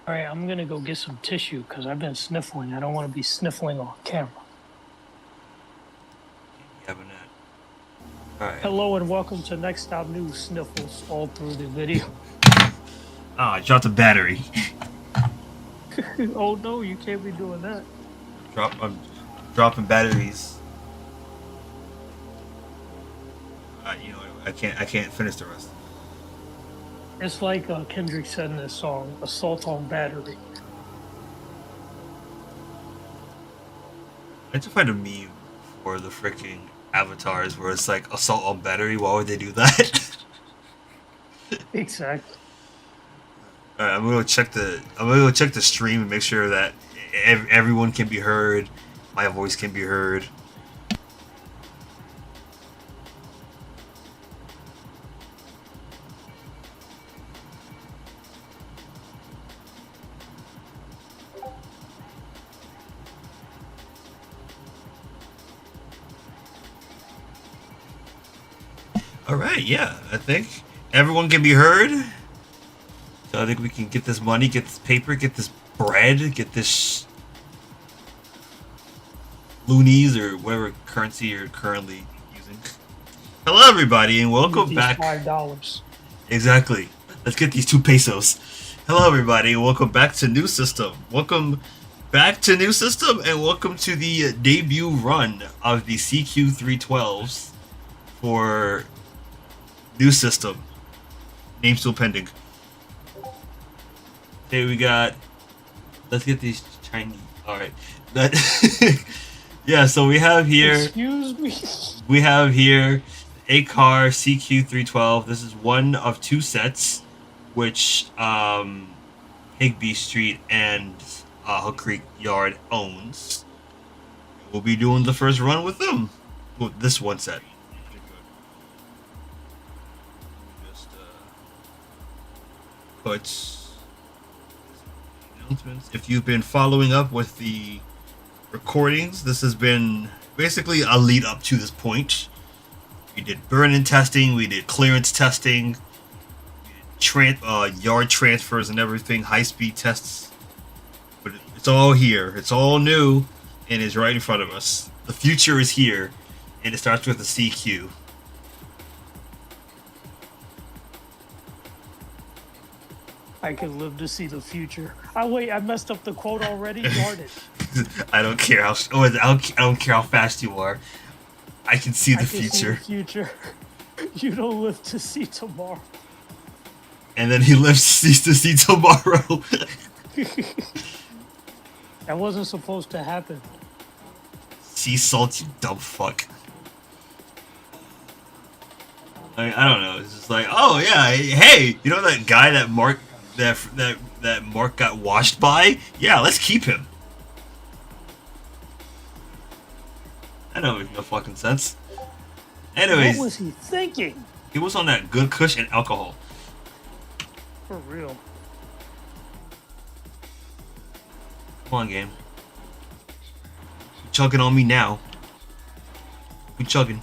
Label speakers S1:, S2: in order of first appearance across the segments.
S1: All right, I'm gonna go get some tissue because I've been sniffling. I don't want to be sniffling on camera.
S2: Having that. All right.
S1: Hello and welcome to Next Stop News Sniffles all through the video.
S2: Ah, I dropped a battery.
S1: Oh no, you can't be doing that.
S2: I'm dropping batteries. I can't finish the rest.
S1: It's like Kendrick said in his song, "Assault on Battery."
S2: I just find a meme for the freaking avatars where it's like assault on battery. Why would they do that?
S1: Exactly.
S2: All right, I'm gonna go check the stream and make sure that everyone can be heard. My voice can be heard. All right, yeah, I think everyone can be heard. So I think we can get this money, get this paper, get this bread, get this loonies or whatever currency you're currently using. Hello, everybody, and welcome
S1: These
S2: back.
S1: $5.
S2: Exactly. Let's get these 2 pesos. Hello, everybody, and welcome back to New System. Welcome back to New System, and welcome to the debut run of the CQ312s for New System. Name still pending. Okay, we got. Let's get these Chinese. All right. That. Yeah. So we have here.
S1: Excuse me.
S2: We have here a car CQ312. This is one of 2 sets, which Higby Street and Hook Creek Yard owns. We'll be doing the first run with them. Well, this one set. Just put announcements. If you've been following up with the recordings, this has been basically a lead up to this point. We did burn-in testing, we did clearance testing, yard transfers and everything, high-speed tests. But it's all here. It's all new, and it's right in front of us. The future is here, and it starts with a CQ.
S1: I could live to see the future. Oh wait, I messed up the quote already. Darn it.
S2: I don't care how. I don't care how fast you are. I can see the
S1: I can see the
S2: future.
S1: future. You don't live to see tomorrow.
S2: And then he lives to see tomorrow.
S1: That wasn't supposed to happen.
S2: Sea salt, you dumb fuck. I don't know. It's just like, oh yeah, hey, you know that guy that Mark got washed by? Yeah, let's keep him. That don't make no fucking sense. Anyways,
S1: What was he thinking?
S2: he was on that good kush and alcohol.
S1: For real.
S2: Come on, game. You chugging on me now. We chugging.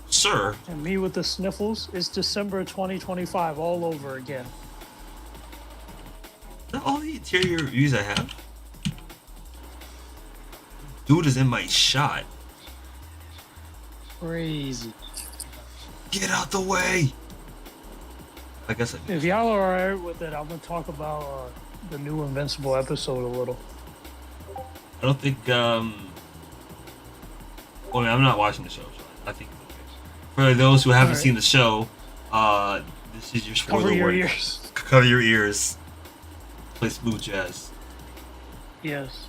S2: Sir.
S1: And me with the sniffles, it's December 2025 all over again.
S2: Is that all the interior reviews I have? Dude is in my shot.
S1: Crazy.
S2: Get out the way! I guess
S1: If y'all are alright with it, I'm gonna talk about the new Invincible episode a little.
S2: I don't think, well, I mean, I'm not watching the show, so I think for those who haven't seen the show, this is your spoiler
S1: Cover your
S2: warning.
S1: ears.
S2: Cover your ears. Play smooth jazz.
S1: Yes.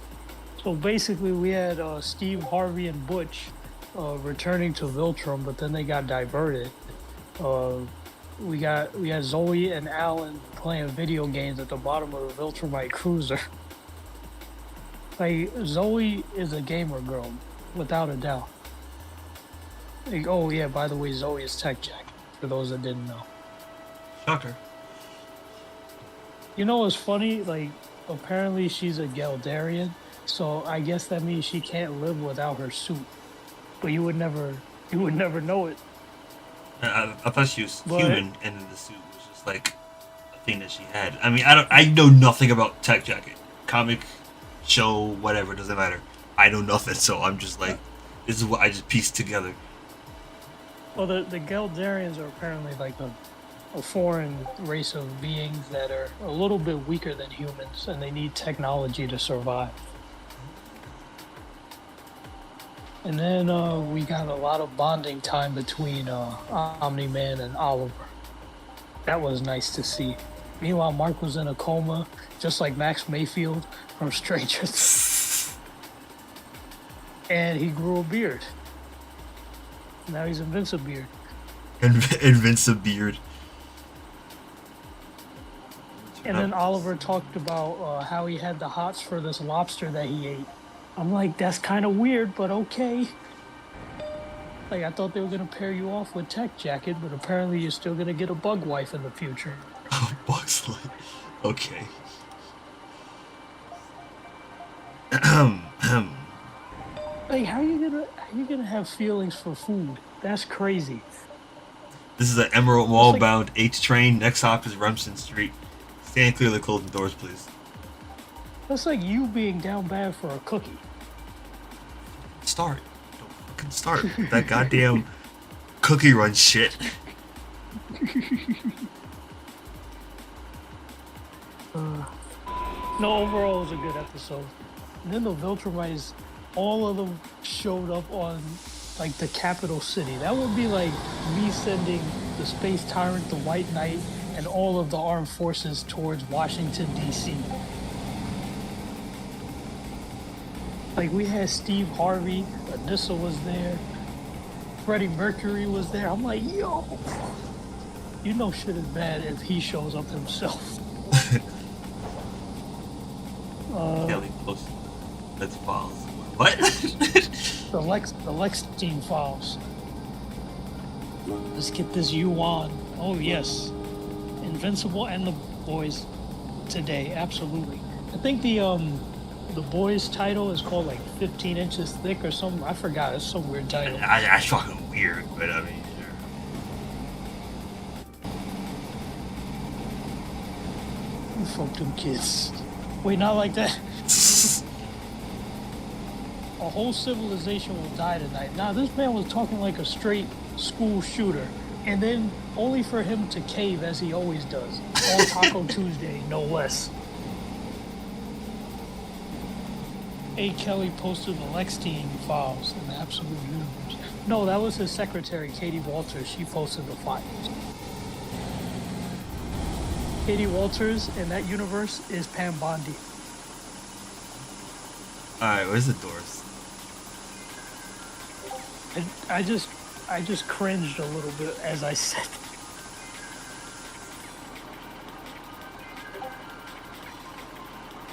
S1: So basically, we had Steve, Harvey, and Butch returning to Viltrum, but then they got diverted. We had Zoe and Alan playing video games at the bottom of the Viltrumite cruiser. Like, Zoe is a gamer girl, without a doubt. Like, oh yeah, by the way, Zoe is Tech Jack, for those that didn't know.
S2: Shocker.
S1: You know what's funny? Like, apparently she's a Geldarian, so I guess that means she can't live without her suit. But you would never know it.
S2: I thought she was
S1: But
S2: human, and then the suit was just like a thing that she had. I mean, I know nothing about Tech Jacket, comic, show, whatever. Doesn't matter. I know nothing, so I'm just like, this is what I just pieced together.
S1: well, the Geldarians are apparently like a foreign race of beings that are a little bit weaker than humans, and they need technology to survive. And then we got a lot of bonding time between Omni-Man and Oliver. That was nice to see. Meanwhile, Mark was in a coma, just like Max Mayfield from Stranger Things. And he grew a beard. Now he's Invincibeard.
S2: Invincibeard.
S1: And then Oliver talked about how he had the hots for this lobster that he ate. I'm like, that's kind of weird, but okay. Like, I thought they were going to pair you off with Tech Jacket, but apparently you're still going to get a bug wife in the future.
S2: Bugs Life. Okay.
S1: Like, how are you gonna have feelings for food? That's crazy.
S2: This is an Emerald Mall bound H train. Next stop is Remsen Street. Stand clear of the closing doors, please.
S1: That's like you being down bad for a cookie.
S2: Start. Don't fucking start that goddamn cookie run shit.
S1: No, overall it was a good episode. And then the Viltrumites, all of them showed up on like the capital city. That would be like me sending the Space Tyrant, the White Knight, and all of the armed forces towards Washington, D.C. Like, we had Steve Harvey, Anissa was there, Freddie Mercury was there. I'm like, yo, you know shit is bad if he shows up himself.
S2: Kelly Post. That's false. What?
S1: the Lexstein files. Let's get this yuan. Oh yes, Invincible and the boys today. Absolutely. I think the boys title is called like 15 inches thick or something. I forgot. It's some weird title.
S2: I fucking weird, but I mean, sure.
S1: Fuck them kids. Wait, not like that. A whole civilization will die tonight. Nah, this man was talking like a straight school shooter. And then only for him to cave as he always does. On Taco Tuesday, no less. A. Kelly posted the Lexstein files in the Absolute Universe. No, that was his secretary, Katie Walters. She posted the files. Katie Walters in that universe is Pam Bondi.
S2: Alright, where's the doors?
S1: I just cringed a little bit as I said.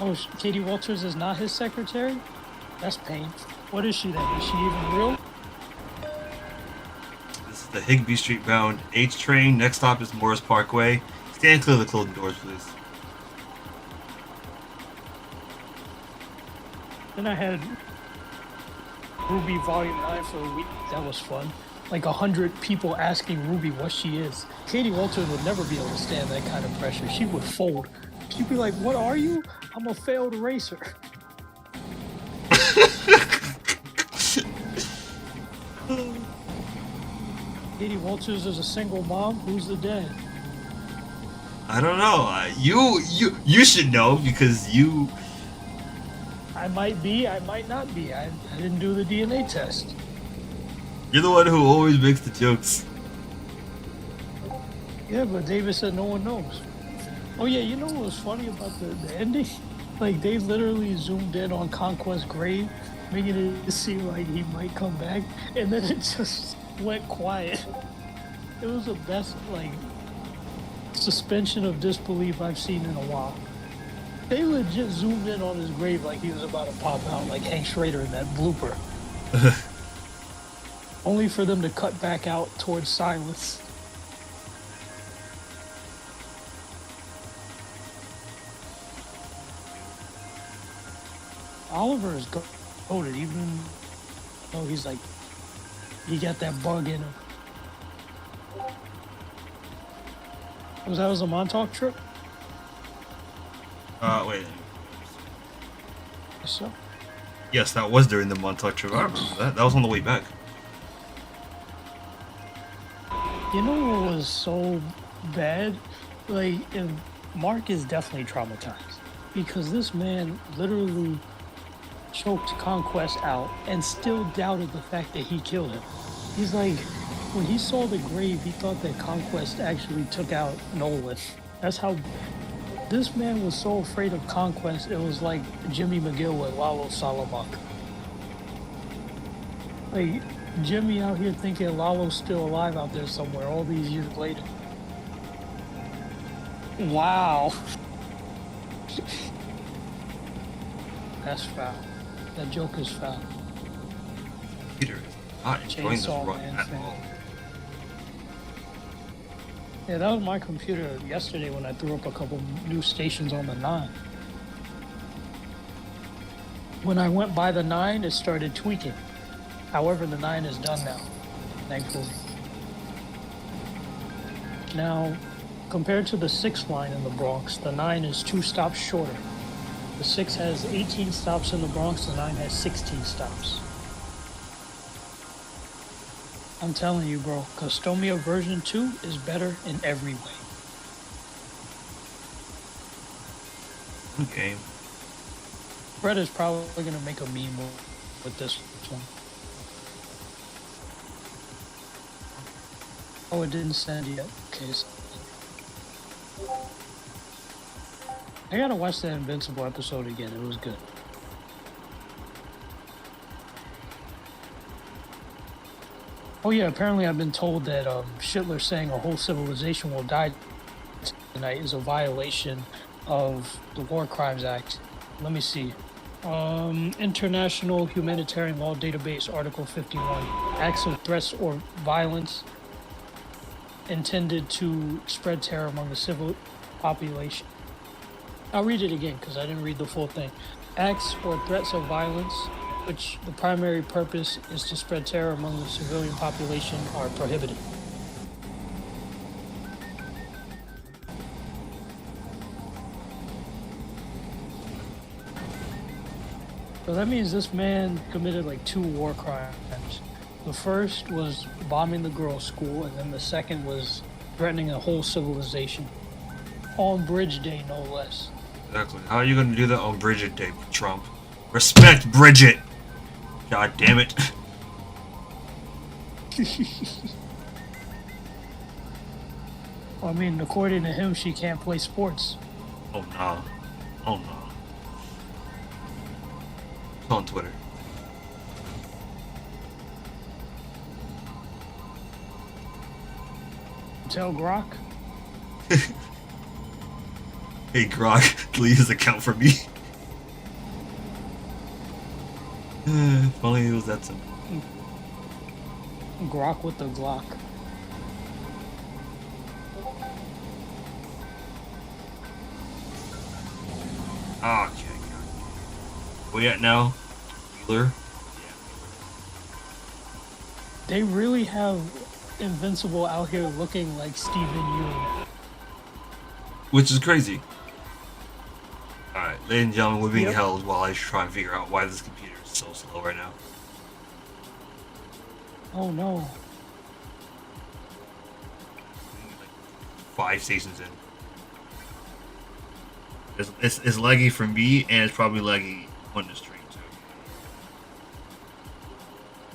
S1: Oh, Katie Walters is not his secretary? That's pain. What is she then? Is she even real?
S2: This is the Higbee Street bound H train. Next stop is Morris Parkway. Stand clear of the closing doors, please.
S1: Then I had Ruby Volume 9 for a week. That was fun. Like 100 people asking Ruby what she is. Katie Walters would never be able to stand that kind of pressure. She would fold. She'd be like, what are you? I'm a failed racer. Katie Walters is a single mom. Who's the dad?
S2: I don't know. You should know because you.
S1: I might be, I might not be. I didn't do the DNA test.
S2: You're the one who always makes the jokes.
S1: Yeah, but David said no one knows. Oh yeah, you know what was funny about the ending? Like, they literally zoomed in on Conquest's grave, making it seem like he might come back, and then it just went quiet. It was the best, like, suspension of disbelief I've seen in a while. They legit zoomed in on his grave like he was about to pop out, like Hank Schrader in that blooper. Only for them to cut back out towards silence. Oliver is goated, even though he's like, he got that bug in him. That was a Montauk trip?
S2: Wait.
S1: So,
S2: Yes, that was during the Montauk trip. I remember that. That was on the way back.
S1: you know what was so bad? Like, if Mark is definitely traumatized because this man literally choked Conquest out and still doubted the fact that he killed him. He's like, when he saw the grave, he thought that Conquest actually took out Nolan. That's how this man was so afraid of Conquest. It was like Jimmy McGill with Lalo Salamanca. Like, Jimmy out here thinking Lalo's still alive out there somewhere all these years later. Wow. That's foul. That joke is foul.
S2: Peter is not enjoying this
S1: Chainsaw
S2: run
S1: Man
S2: at
S1: fan.
S2: all.
S1: Yeah, that was my computer yesterday when I threw up a couple new stations on the 9. When I went by the 9, it started tweaking. However, the 9 is done now, thankfully. Now, compared to the 6 line in the Bronx, the 9 is 2 stops shorter. The 6 has 18 stops in the Bronx, the 9 has 16 stops. I'm telling you, bro, Customia version 2 is better in every way.
S2: Okay.
S1: Brett is probably going to make a meme with this one. Oh, it didn't send yet. Okay. I gotta watch that Invincible episode again. It was good. Oh yeah, apparently I've been told that Schindler saying a whole civilization will die tonight is a violation of the War Crimes Act. Let me see. International Humanitarian Law Database, Article 51. Acts of threats or violence intended to spread terror among the civil population. I'll read it again because I didn't read the full thing. Acts or threats of violence, which the primary purpose is to spread terror among the civilian population, are prohibited. So that means this man committed like 2 war crimes. The first was bombing the girls' school, and then the second was threatening a whole civilization. On Bridge Day, no less.
S2: Exactly. How are you going to do that on Bridget Day, Trump? Respect Bridget! God damn it.
S1: I mean, according to him, she can't play sports.
S2: Oh, no. Oh, no. It's on Twitter.
S1: Tell Grok.
S2: Hey, Grok, delete his account for me. If only it was that simple.
S1: Grok with the Glock.
S2: Okay, we at now? Wheeler?
S1: They really have Invincible out here looking like Stephen Ewing.
S2: Which is crazy. Alright, ladies and gentlemen, we're being
S1: Yep.
S2: held while I try and figure out why this computer is so slow right now.
S1: Oh no.
S2: 5 stations in. It's laggy for me, and it's probably laggy on the stream too.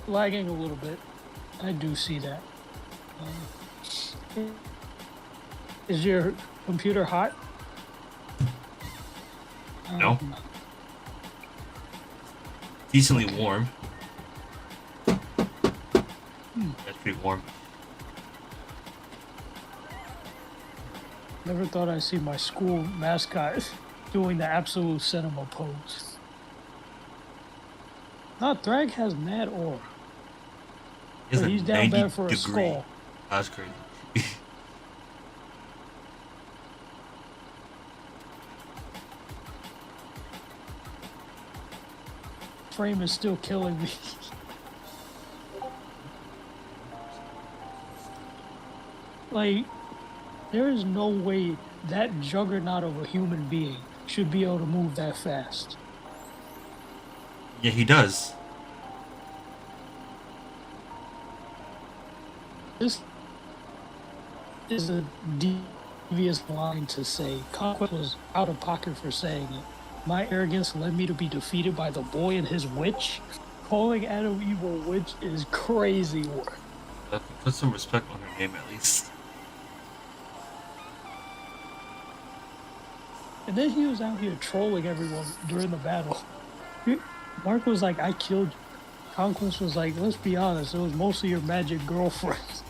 S1: Lagging a little bit. I do see that. Is your computer hot?
S2: No. Decently warm. That's pretty warm.
S1: Never thought I'd see my school mascot doing the absolute cinema pose. No, Thrag has mad ore.
S2: It's
S1: But
S2: a
S1: he's down
S2: 90
S1: bad for a
S2: degree.
S1: skull.
S2: That's crazy.
S1: Frame is still killing me. Like, There is no way that juggernaut of a human being should be able to move that fast.
S2: Yeah, he does.
S1: This is a devious line to say. Conquest was out of pocket for saying it. My arrogance led me to be defeated by the boy and his witch. Calling Adam evil witch is crazy work.
S2: Put some respect on her name at least.
S1: And then he was out here trolling everyone during the battle. Mark was like, I killed you. Conquest was like, let's be honest, it was mostly your magic girlfriends.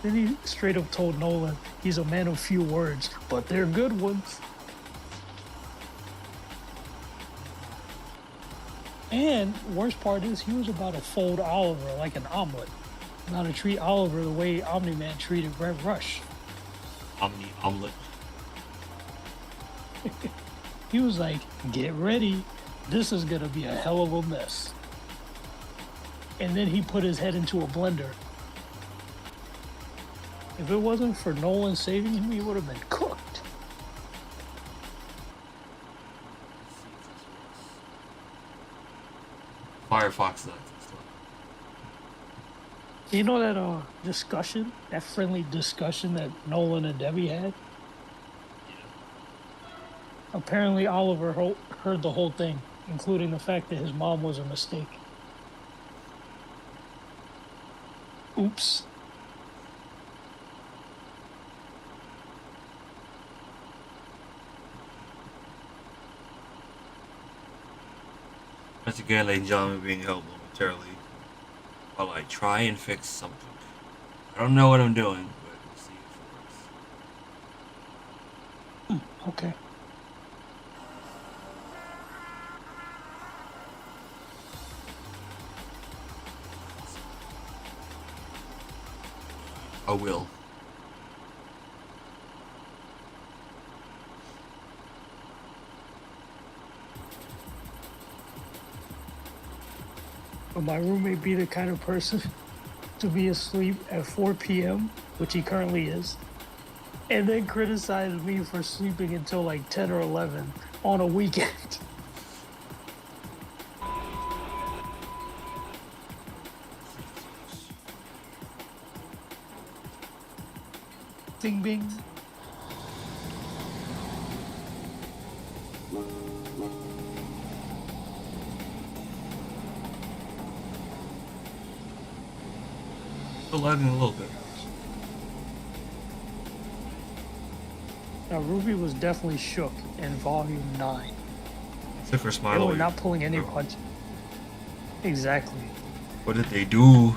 S1: Then he straight up told Nolan he's a man of few words, but they're good ones. And worst part is he was about to fold Oliver like an omelet. Now to treat Oliver the way Omni-Man treated Red Rush.
S2: Omelet.
S1: He was like, get ready. This is going to be a hell of a mess. And then he put his head into a blender. If it wasn't for Nolan saving him, he would have been cooked.
S2: Firefox, that.
S1: You know that discussion, that friendly discussion that Nolan and Debbie had? Apparently Oliver heard the whole thing, including the fact that his mom was a mistake. Oops.
S2: Once again, ladies and gentlemen, being held momentarily while I try and fix something. I don't know what I'm doing, but we'll see if it works.
S1: Okay.
S2: I will.
S1: Will my roommate be the kind of person to be asleep at 4 p.m., which he currently is, and then criticize me for sleeping until like 10 or 11 on a weekend? Bing bing.
S2: Still lagging a little bit.
S1: Now, Ruby was definitely shook in Volume 9.
S2: Except for
S1: They
S2: Smile.
S1: were not pulling any punches. Exactly.
S2: What did they do?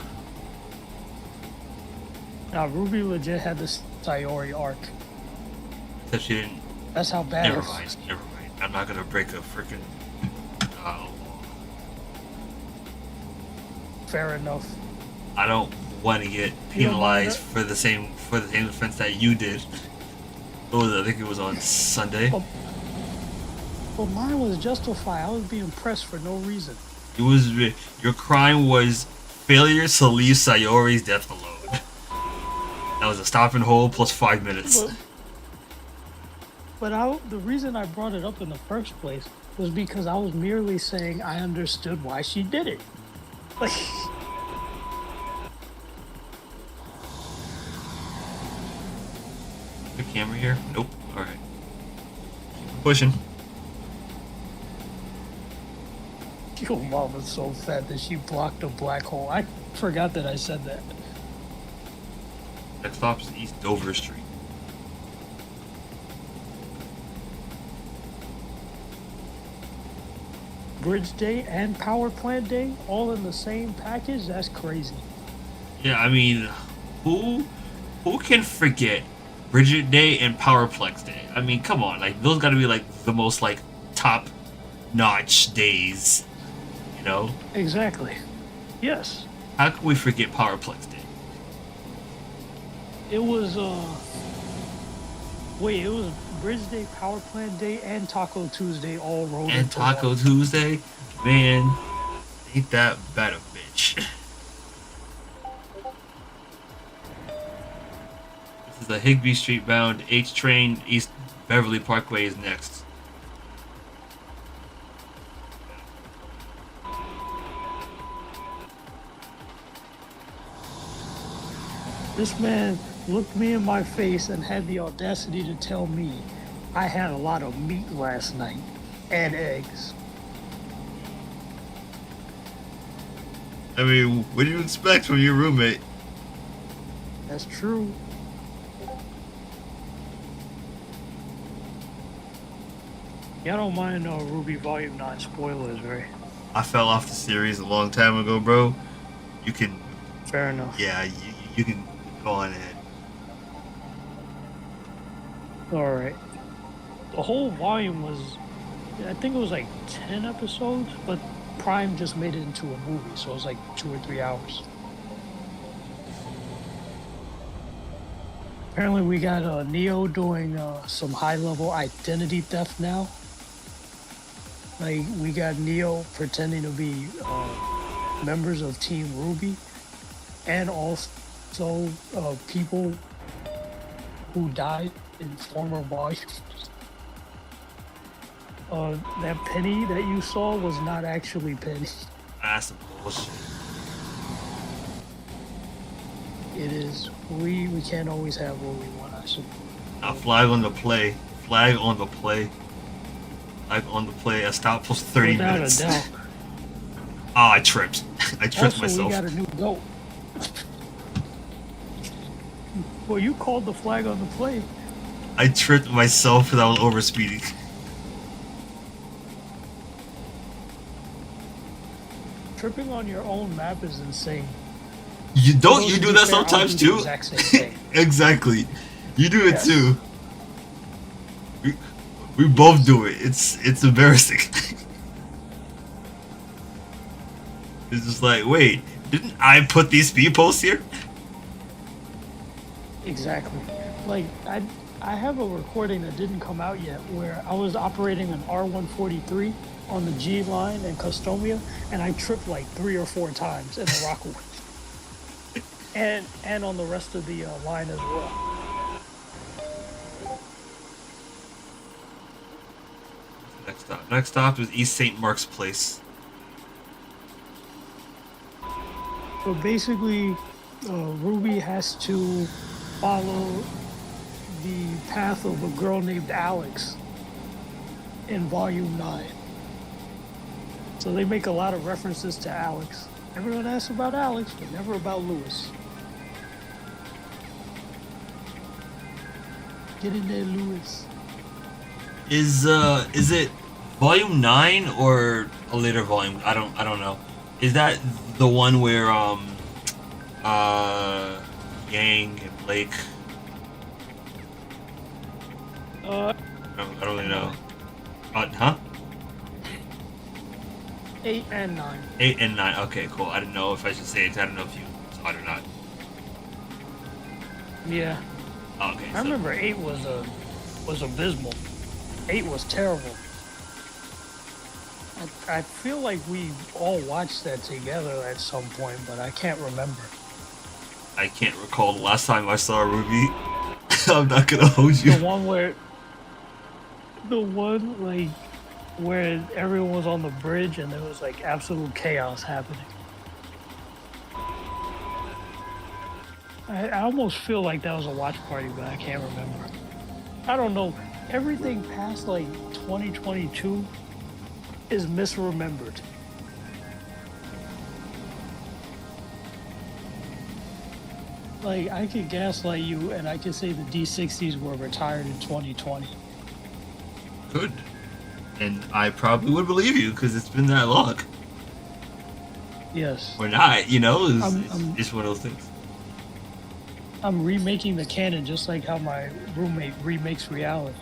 S1: Now, Ruby legit had this Sayori arc.
S2: Except she didn't.
S1: That's how bad
S2: Never
S1: it
S2: mind.
S1: was.
S2: Never mind. I'm not gonna break a freaking.
S1: Fair enough.
S2: I don't want to get penalized for the same offense that you did. What was it? I think it was on Sunday.
S1: But mine was justified. I was being pressed for no reason.
S2: It was your crime was failure to leave Sayori's death alone. That was a stop and hold plus 5 minutes.
S1: But the reason I brought it up in the first place was because I was merely saying I understood why she did it. Like,
S2: the camera here? Nope. All right. Pushing.
S1: your mom was so fat that she blocked a black hole. I forgot that I said that.
S2: Next stop is East Dover Street.
S1: Bridge Day and Power Plant Day all in the same package? That's crazy.
S2: Yeah, I mean, who can forget Bridget Day and Powerplex Day? I mean, come on, like those got to be like the most like top-notch days, you know?
S1: Exactly. Yes.
S2: How can we forget Powerplex Day?
S1: It was wait, it was Bridge Day, Power Plant Day, and Taco Tuesday all rolled
S2: And
S1: into
S2: Taco
S1: one.
S2: Tuesday, man, ain't that bad a bitch? the Higbee Street bound H train East Beverly Parkway is next.
S1: This man looked me in my face and had the audacity to tell me I had a lot of meat last night and eggs.
S2: I mean, what do you expect from your roommate?
S1: That's true. Yeah, I don't mind Ruby Volume 9 spoilers, right?
S2: I fell off the series a long time ago, bro. You can...
S1: Fair enough.
S2: Yeah, you can go on ahead.
S1: Alright. The whole volume was... I think it was like 10 episodes, but Prime just made it into a movie, so it was like 2 or 3 hours. Apparently we got Neo doing some high-level identity theft now. Like, we got Neo pretending to be members of Team Ruby, and also people who died in former volumes. That Penny that you saw was not actually Penny.
S2: That's some bullshit.
S1: It is. We can't always have what we want, I suppose.
S2: Now, flag on the play. Flag on the play. Flag on the play. I stopped for 30 minutes.
S1: Without a doubt.
S2: Oh, I tripped. I tripped
S1: also,
S2: myself.
S1: We got a new goat. Well, you called the flag on the play.
S2: I tripped myself because I was overspeeding.
S1: Tripping on your own map is insane.
S2: You don't. You do that sometimes too.
S1: Exact same thing.
S2: Exactly. You do it
S1: Yes.
S2: too. We both do it. It's embarrassing. It's just like, wait, didn't I put these speed posts here?
S1: Exactly. Like I have a recording that didn't come out yet where I was operating an R143 on the G line in Customia, and I tripped like 3 or 4 times in the Rockaway. and on the rest of the line as well.
S2: Next stop. Next stop is East St. Mark's Place.
S1: So basically, Ruby has to follow the path of a girl named Alex in Volume 9. So they make a lot of references to Alex. Everyone asks about Alex, but never about Lewis. Get in there, Lewis.
S2: Is it volume 9 or a later volume? I don't know. Is that the one where Yang and Blake? I don't really know. Huh?
S1: 8 and 9.
S2: 8 and 9. Okay, cool. I didn't know if I should say it. I don't know if you saw it or not.
S1: Yeah.
S2: Okay.
S1: I remember 8 was abysmal. 8 was terrible. I feel like we all watched that together at some point, but I can't remember.
S2: I can't recall the last time I saw Ruby. I'm not gonna hold you.
S1: The one like where everyone was on the bridge and there was like absolute chaos happening. I almost feel like that was a watch party, but I can't remember. I don't know. Everything past like 2022 is misremembered. Like, I could gaslight you and I could say the D60s were retired in 2020.
S2: Good. And I probably would believe you because it's been that long.
S1: Yes.
S2: Or not, you know? It's one of those things.
S1: I'm remaking the canon just like how my roommate remakes reality.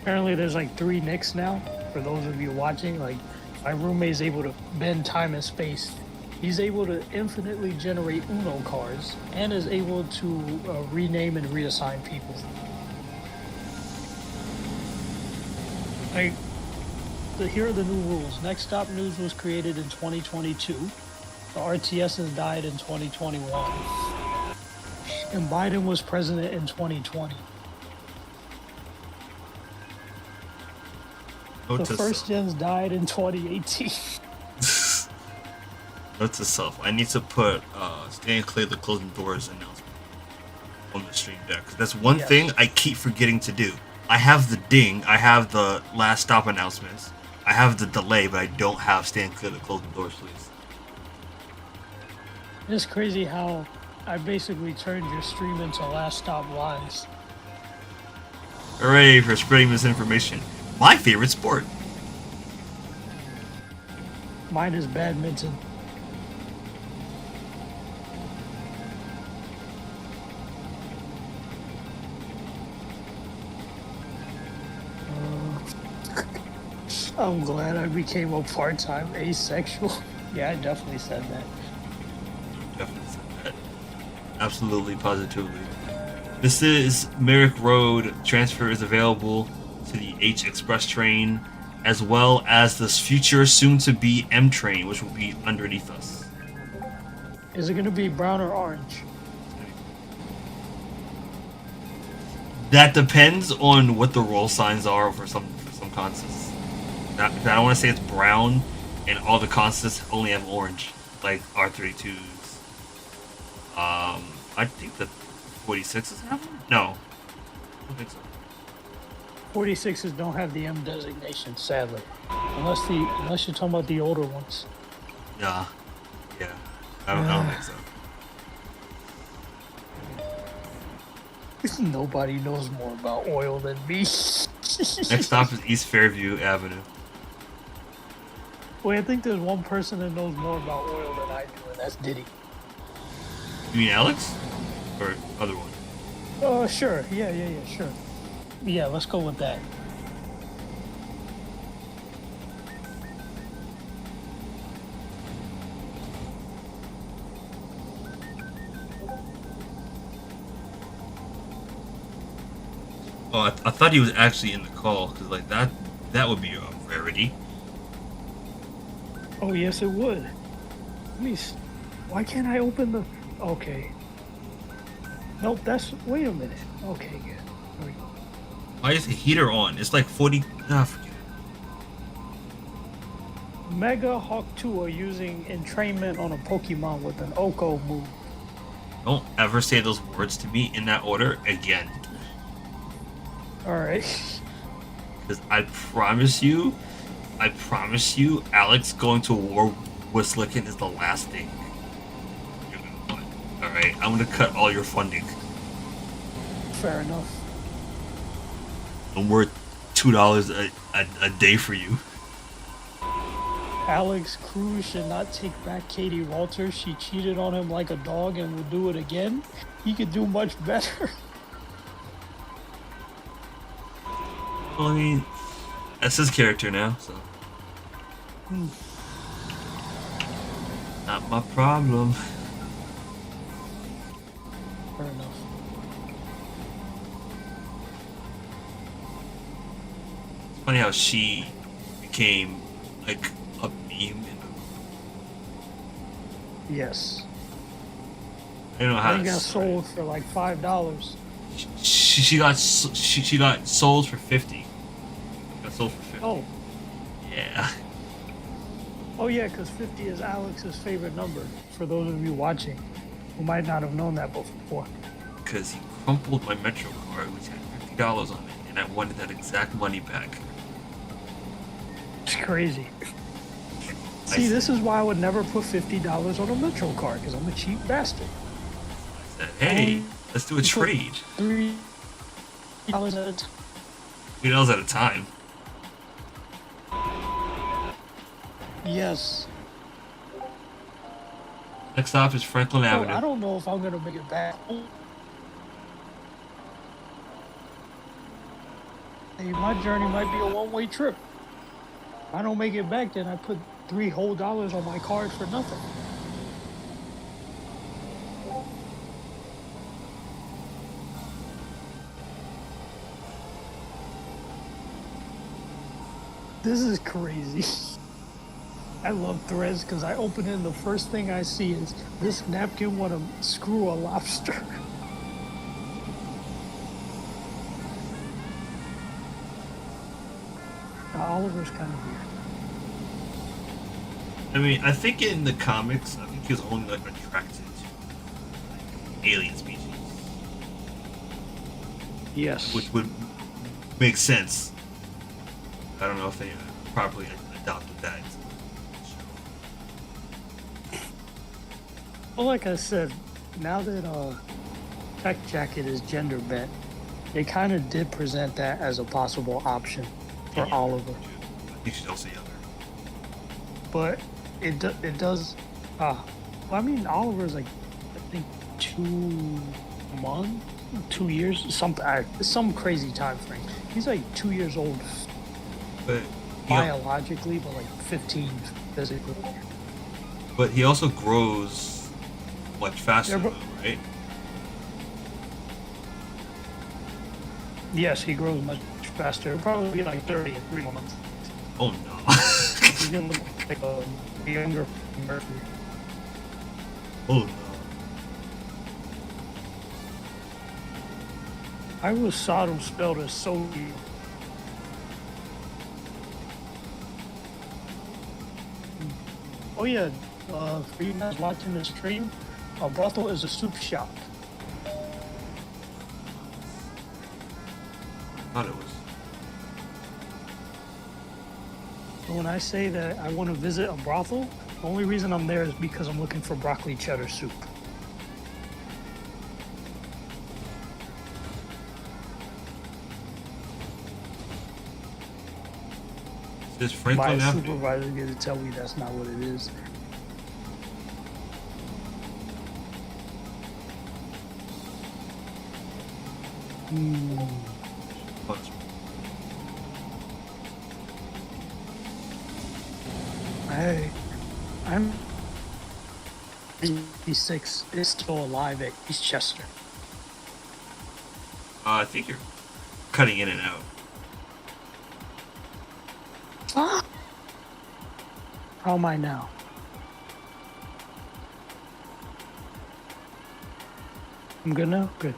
S1: Apparently there's like 3 Nicks now, for those of you watching. Like, my roommate is able to bend time and space. He's able to infinitely generate Uno cards and is able to rename and reassign people. Like, here are the new rules. Next Stop News was created in 2022. The RTS has died in 2021. And Biden was president in 2020.
S2: Note
S1: The
S2: to
S1: first
S2: self.
S1: gens died in 2018.
S2: Note to self. I need to put stand clear the closing doors announcement on the stream deck. That's one
S1: Yes.
S2: thing I keep forgetting to do. I have the ding. I have the last stop announcements. I have the delay, but I don't have stand clear the closing doors, please.
S1: It's crazy how I basically turned your stream into last stop lines.
S2: Hooray for spreading misinformation. My favorite sport.
S1: Mine is badminton. I'm glad I became a part-time asexual. Yeah, I definitely said that.
S2: Definitely said that. Absolutely, positively. This is Merrick Road. Transfer is available to the H Express train, as well as this future soon-to-be M train, which will be underneath us.
S1: Is it going to be brown or orange?
S2: That depends on what the roll signs are for some consists. I don't want to say it's brown, and all the consists only have orange, like R32s. I think the 46s have them? No, I don't think so.
S1: 46s don't have the M designation, sadly. Unless you're talking about the older ones.
S2: Yeah, I don't think so.
S1: Nobody knows more about oil than me.
S2: Next stop is East Fairview Avenue.
S1: Wait, I think there's one person that knows more about oil than I do, and that's Diddy.
S2: You mean Alex? Or other one?
S1: Oh, sure. Yeah, sure. Yeah, let's go with that.
S2: Oh, I thought he was actually in the call, because like that would be a rarity.
S1: Oh, yes, it would. Let me. Why can't I open the? Okay. Nope. Wait a minute. Okay, good. There we go.
S2: Why is the heater on? It's like 40. Ah, forget it.
S1: Mega Hawk 2 are using entrainment on a Pokemon with an Oko move.
S2: Don't ever say those words to me in that order again.
S1: Alright.
S2: Because I promise you, Alex going to war with Slicken is the last thing you're gonna want. Alright, I'm gonna cut all your funding.
S1: Fair enough.
S2: I'm worth $2 a day for you.
S1: Alex Cruz should not take back Katie Walters. She cheated on him like a dog and will do it again. He could do much better.
S2: Well, I mean, that's his character now, so. Not my problem.
S1: Fair enough.
S2: It's funny how she became like a meme.
S1: Yes.
S2: I don't know how
S1: They got
S2: to
S1: sold for like $5.
S2: She got sold for 50. Got sold for 50.
S1: Oh.
S2: Yeah.
S1: Oh yeah, because 50 is Alex's favorite number. For those of you watching who might not have known that before.
S2: Because he crumpled my Metro card, which had $50 on it, and I wanted that exact money back.
S1: It's crazy. See, this is why I would never put $50 on a Metro card, because I'm a cheap bastard.
S2: I said, hey, let's do a trade.
S1: $3 at a time.
S2: $3 at a time.
S1: Yes.
S2: Next stop is Franklin Avenue.
S1: I don't know if I'm gonna make it back. Hey, my journey might be a one-way trip. If I don't make it back, then I put $3 whole on my card for nothing. This is crazy. I love Threads because I open it and the first thing I see is this napkin want to screw a lobster. Oliver's kind of weird.
S2: I mean, I think in the comics, I think he was only like attracted to like, alien species,
S1: Yes.
S2: which would make sense. I don't know if they properly adopted that.
S1: Well, like I said, now that Tech Jacket is gender bent, they kind of did present that as a possible option for Oliver.
S2: I think she's also younger.
S1: But it does. Well, I mean, Oliver's like, I think 2 months, 2 years, some crazy time frame. He's like 2 years old
S2: But
S1: biologically, but like 15 physically.
S2: But he also grows much faster, though, right?
S1: Yes, he grows much faster. It'll probably be like 30 in 3 months.
S2: Oh no.
S1: He's gonna look like a younger Mercury.
S2: Oh no.
S1: I was Sodom spelled as Sodium. Oh yeah, for you guys watching this stream, a brothel is a soup shop.
S2: I thought it was.
S1: So when I say that I want to visit a brothel, the only reason I'm there is because I'm looking for broccoli cheddar soup.
S2: Is Franklin
S1: My
S2: after?
S1: supervisor's going to tell me that's not what it is. I'm 86 is still alive at East Chester.
S2: I think you're cutting in and out.
S1: How am I now? I'm good now? Good.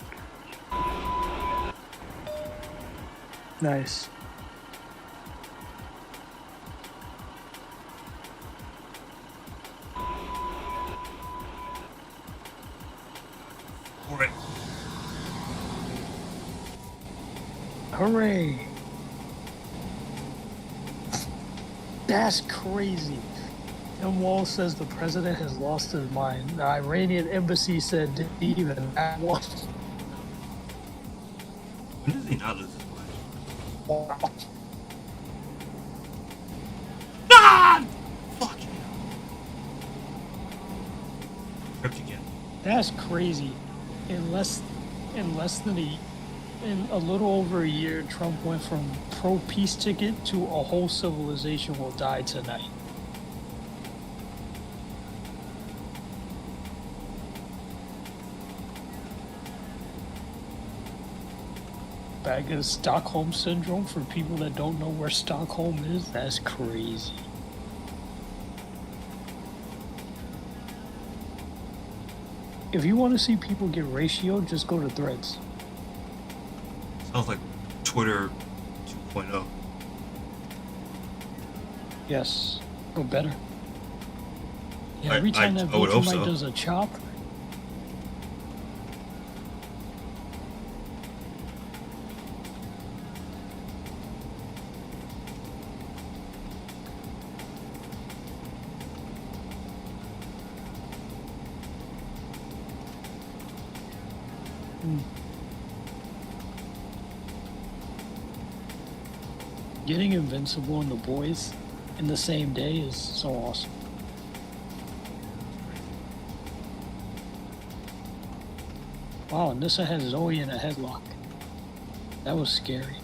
S1: Nice.
S2: All right.
S1: Hooray! That's crazy. Tim Wall says the president has lost his mind. The Iranian embassy said didn't even have one.
S2: When does he not lose his mind?
S1: Wow.
S2: Ah! Fuck you. Tripped again.
S1: That's crazy. In less than in a little over a year, Trump went from pro peace ticket to a whole civilization will die tonight. Back in Stockholm syndrome for people that don't know where Stockholm is. That's crazy. If you want to see people get ratio, just go to Threads.
S2: Sounds like Twitter 2.0.
S1: Yes, or better. Yeah,
S2: I
S1: every time that
S2: would hope
S1: Vegemite
S2: so.
S1: does a chop, getting Invincible and the boys in the same day is so awesome. Wow, Nissa has Zoe in a headlock. That was scary.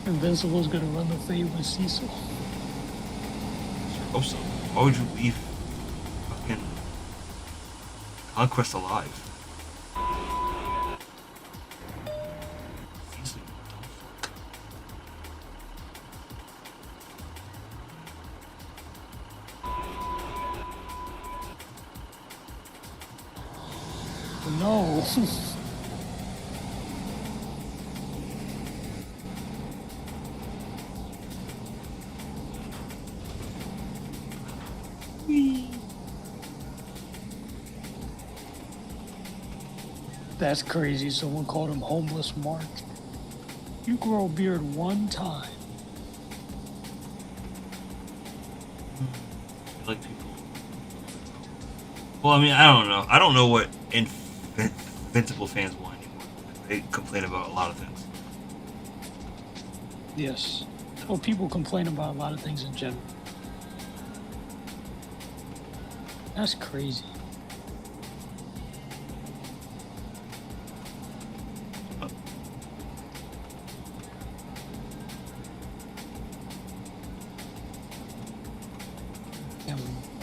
S1: Invincible's gonna run the fade with Cecil.
S2: Hope so. Why would you leave fucking Conquest alive?
S1: No. That's crazy. Someone called him Homeless Mark. You grow a beard one time.
S2: Like people. Well, I mean, I don't know. I don't know what Invincible fans want anymore. They complain about a lot of things.
S1: Yes. Well, people complain about a lot of things in general. That's crazy.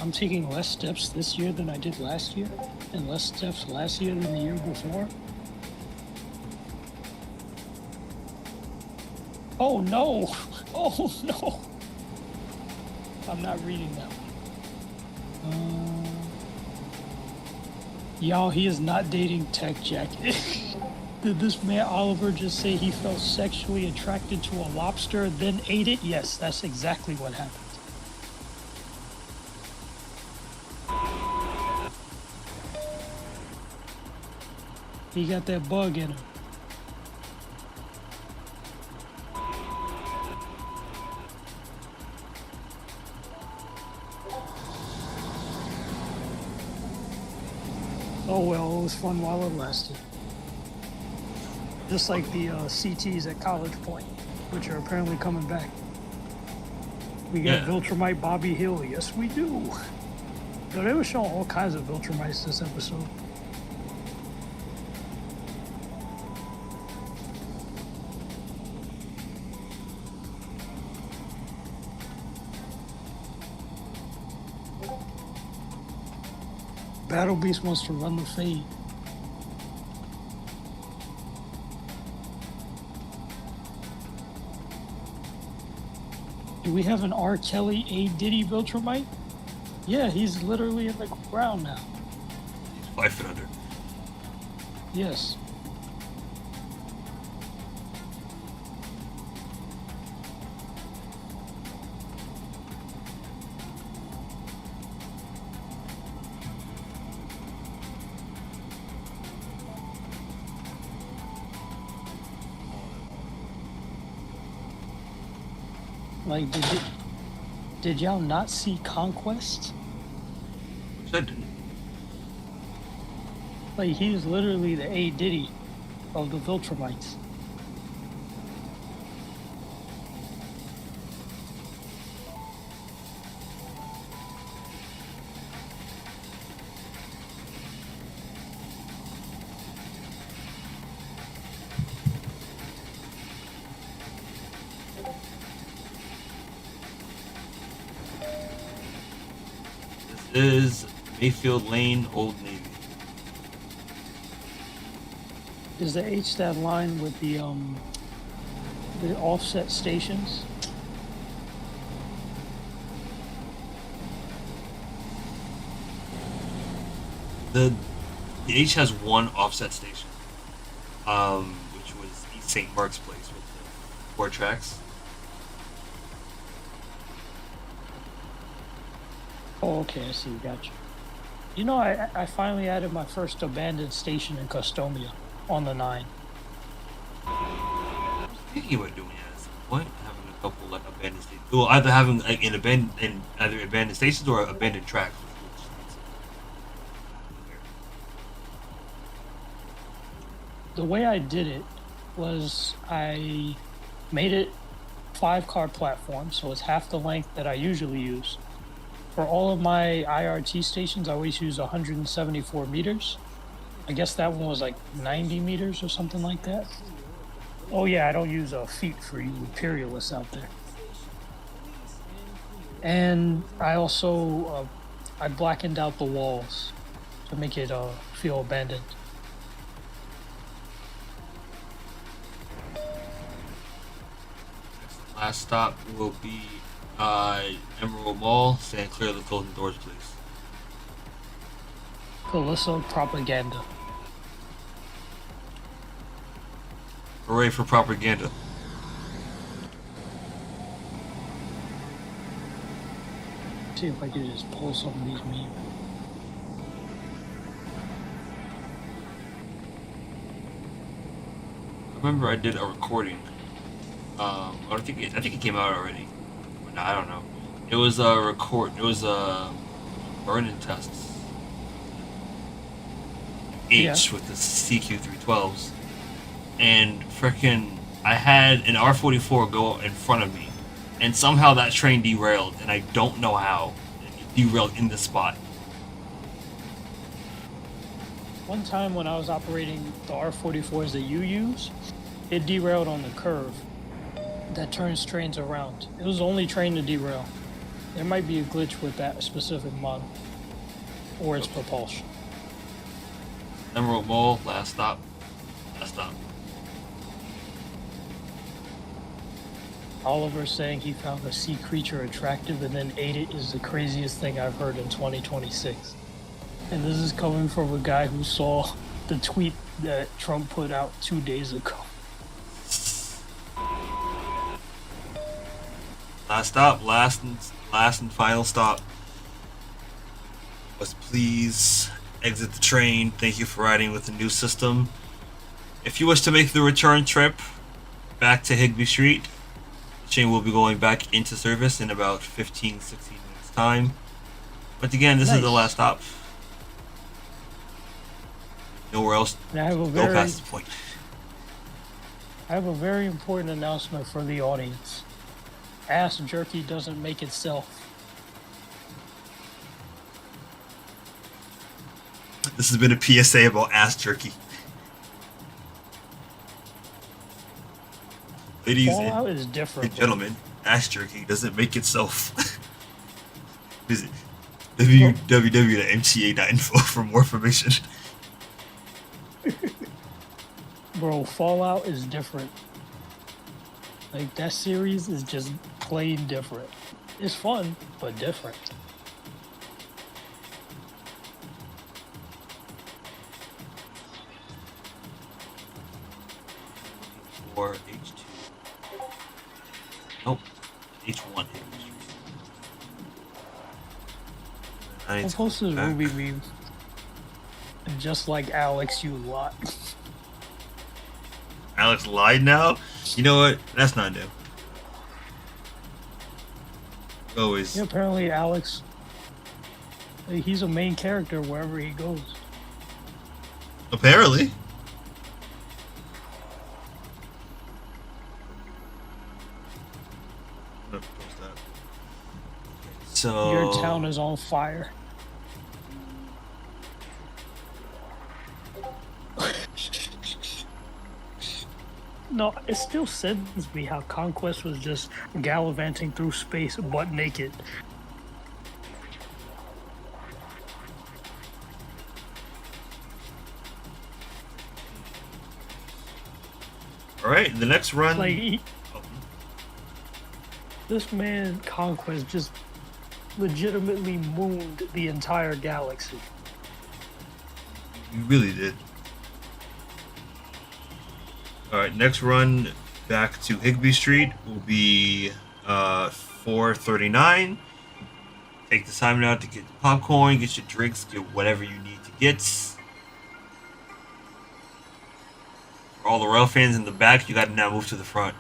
S1: I'm taking less steps this year than I did last year, and less steps last year than the year before. Oh no! Oh no! I'm not reading that one. Y'all, he is not dating Tech Jacket. Did this man Oliver just say he felt sexually attracted to a lobster, then ate it? Yes, that's exactly what happened. He got that bug in him. Oh well, it was fun while it lasted. Just like the CTs at College Point, which are apparently coming back. We got Viltrumite Bobby Hill. Yes, we do. So they were showing all kinds of Viltrumites this episode. Battle Beast wants to run the fade. Do we have an R. Kelly A. Diddy Viltrumite? Yeah, he's literally in the ground now.
S2: He's 5 foot under.
S1: Yes. Like, did y'all not see Conquest?
S2: I didn't.
S1: Like, he is literally the A. Diddy of the Viltrumites.
S2: Is Mayfield Lane, Old Navy.
S1: Is the H that line with the offset stations?
S2: The H has one offset station, which was East St. Mark's Place with the 4 tracks.
S1: Oh, okay, I see. Gotcha. You know, I finally added my first abandoned station in Customia on the 9.
S2: I was thinking about doing that at some point, having a couple like abandoned stations. Well, either having like either abandoned stations or abandoned tracks.
S1: The way I did it was I made it 5-car platform, so it's half the length that I usually use. For all of my IRT stations, I always use 174 meters. I guess that one was like 90 meters or something like that. Oh yeah, I don't use feet for you imperialists out there. And I also I blackened out the walls to make it feel abandoned.
S2: Last stop will be Emerald Mall. Stand clear of the closing doors, please.
S1: Calissa propaganda.
S2: Hooray for propaganda.
S1: See if I could just pull some of these memes.
S2: I remember I did a recording. I think it came out already. No, I don't know. It was a record. It was a burn-in tests. H with the CQ312s, and frickin' I had an R44 go in front of me, and somehow that train derailed, and I don't know how. It derailed in the spot.
S1: One time when I was operating the R44s that you use, it derailed on the curve that turns trains around. It was the only train to derail. There might be a glitch with that specific model or its propulsion.
S2: Emerald Mole, last stop. Last stop.
S1: Oliver saying he found a sea creature attractive and then ate it is the craziest thing I've heard in 2026. And this is coming from a guy who saw the tweet that Trump put out 2 days ago.
S2: Last stop. Last and final stop. Let's please exit the train. Thank you for riding with the new system. If you wish to make the return trip back to Higbee Street, the train will be going back into service in about 15-16 minutes time. But again, this is the last stop. Nowhere else
S1: And I have a
S2: go past this point.
S1: I have a very important announcement for the audience. Ass jerky doesn't make itself.
S2: This has been a PSA about ass jerky. Ladies
S1: Fallout is different,
S2: and gentlemen, ass jerky doesn't make itself. Visit www.mta.info for more information.
S1: Bro, Fallout is different. Like, that series is just plain different. It's fun, but different.
S2: Or H2. Nope. H1.
S1: I posted this Ruby meme. And just like Alex, you lot.
S2: Alex lied now? You know what? That's not new. Always.
S1: Yeah, apparently Alex, he's a main character wherever he goes.
S2: Apparently. So
S1: your town is on fire. No, it still saddens me how Conquest was just gallivanting through space butt naked.
S2: Alright, the next run.
S1: Like, this man, Conquest, just legitimately mooned the entire galaxy.
S2: You really did. Alright, next run back to Higbee Street will be 4:39. Take the time out to get the popcorn, get your drinks, get whatever you need to get. For all the rail fans in the back, you gotta now move to the front.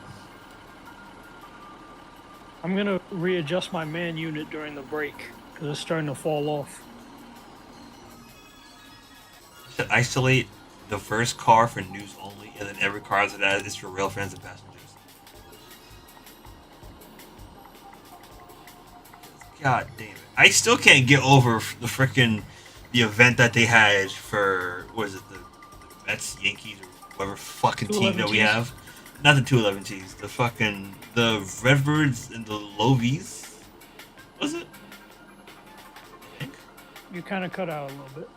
S1: I'm gonna readjust my man unit during the break because it's starting to fall off.
S2: To isolate the first car for news only, and then every car after that is for rail fans and passengers. God damn it! I still can't get over the event that they had for the Mets, Yankees, or whatever fucking team that we have. Not the 211Ts. The Redbirds and the Lovies. Was it? I think.
S1: You kind of cut out a little bit.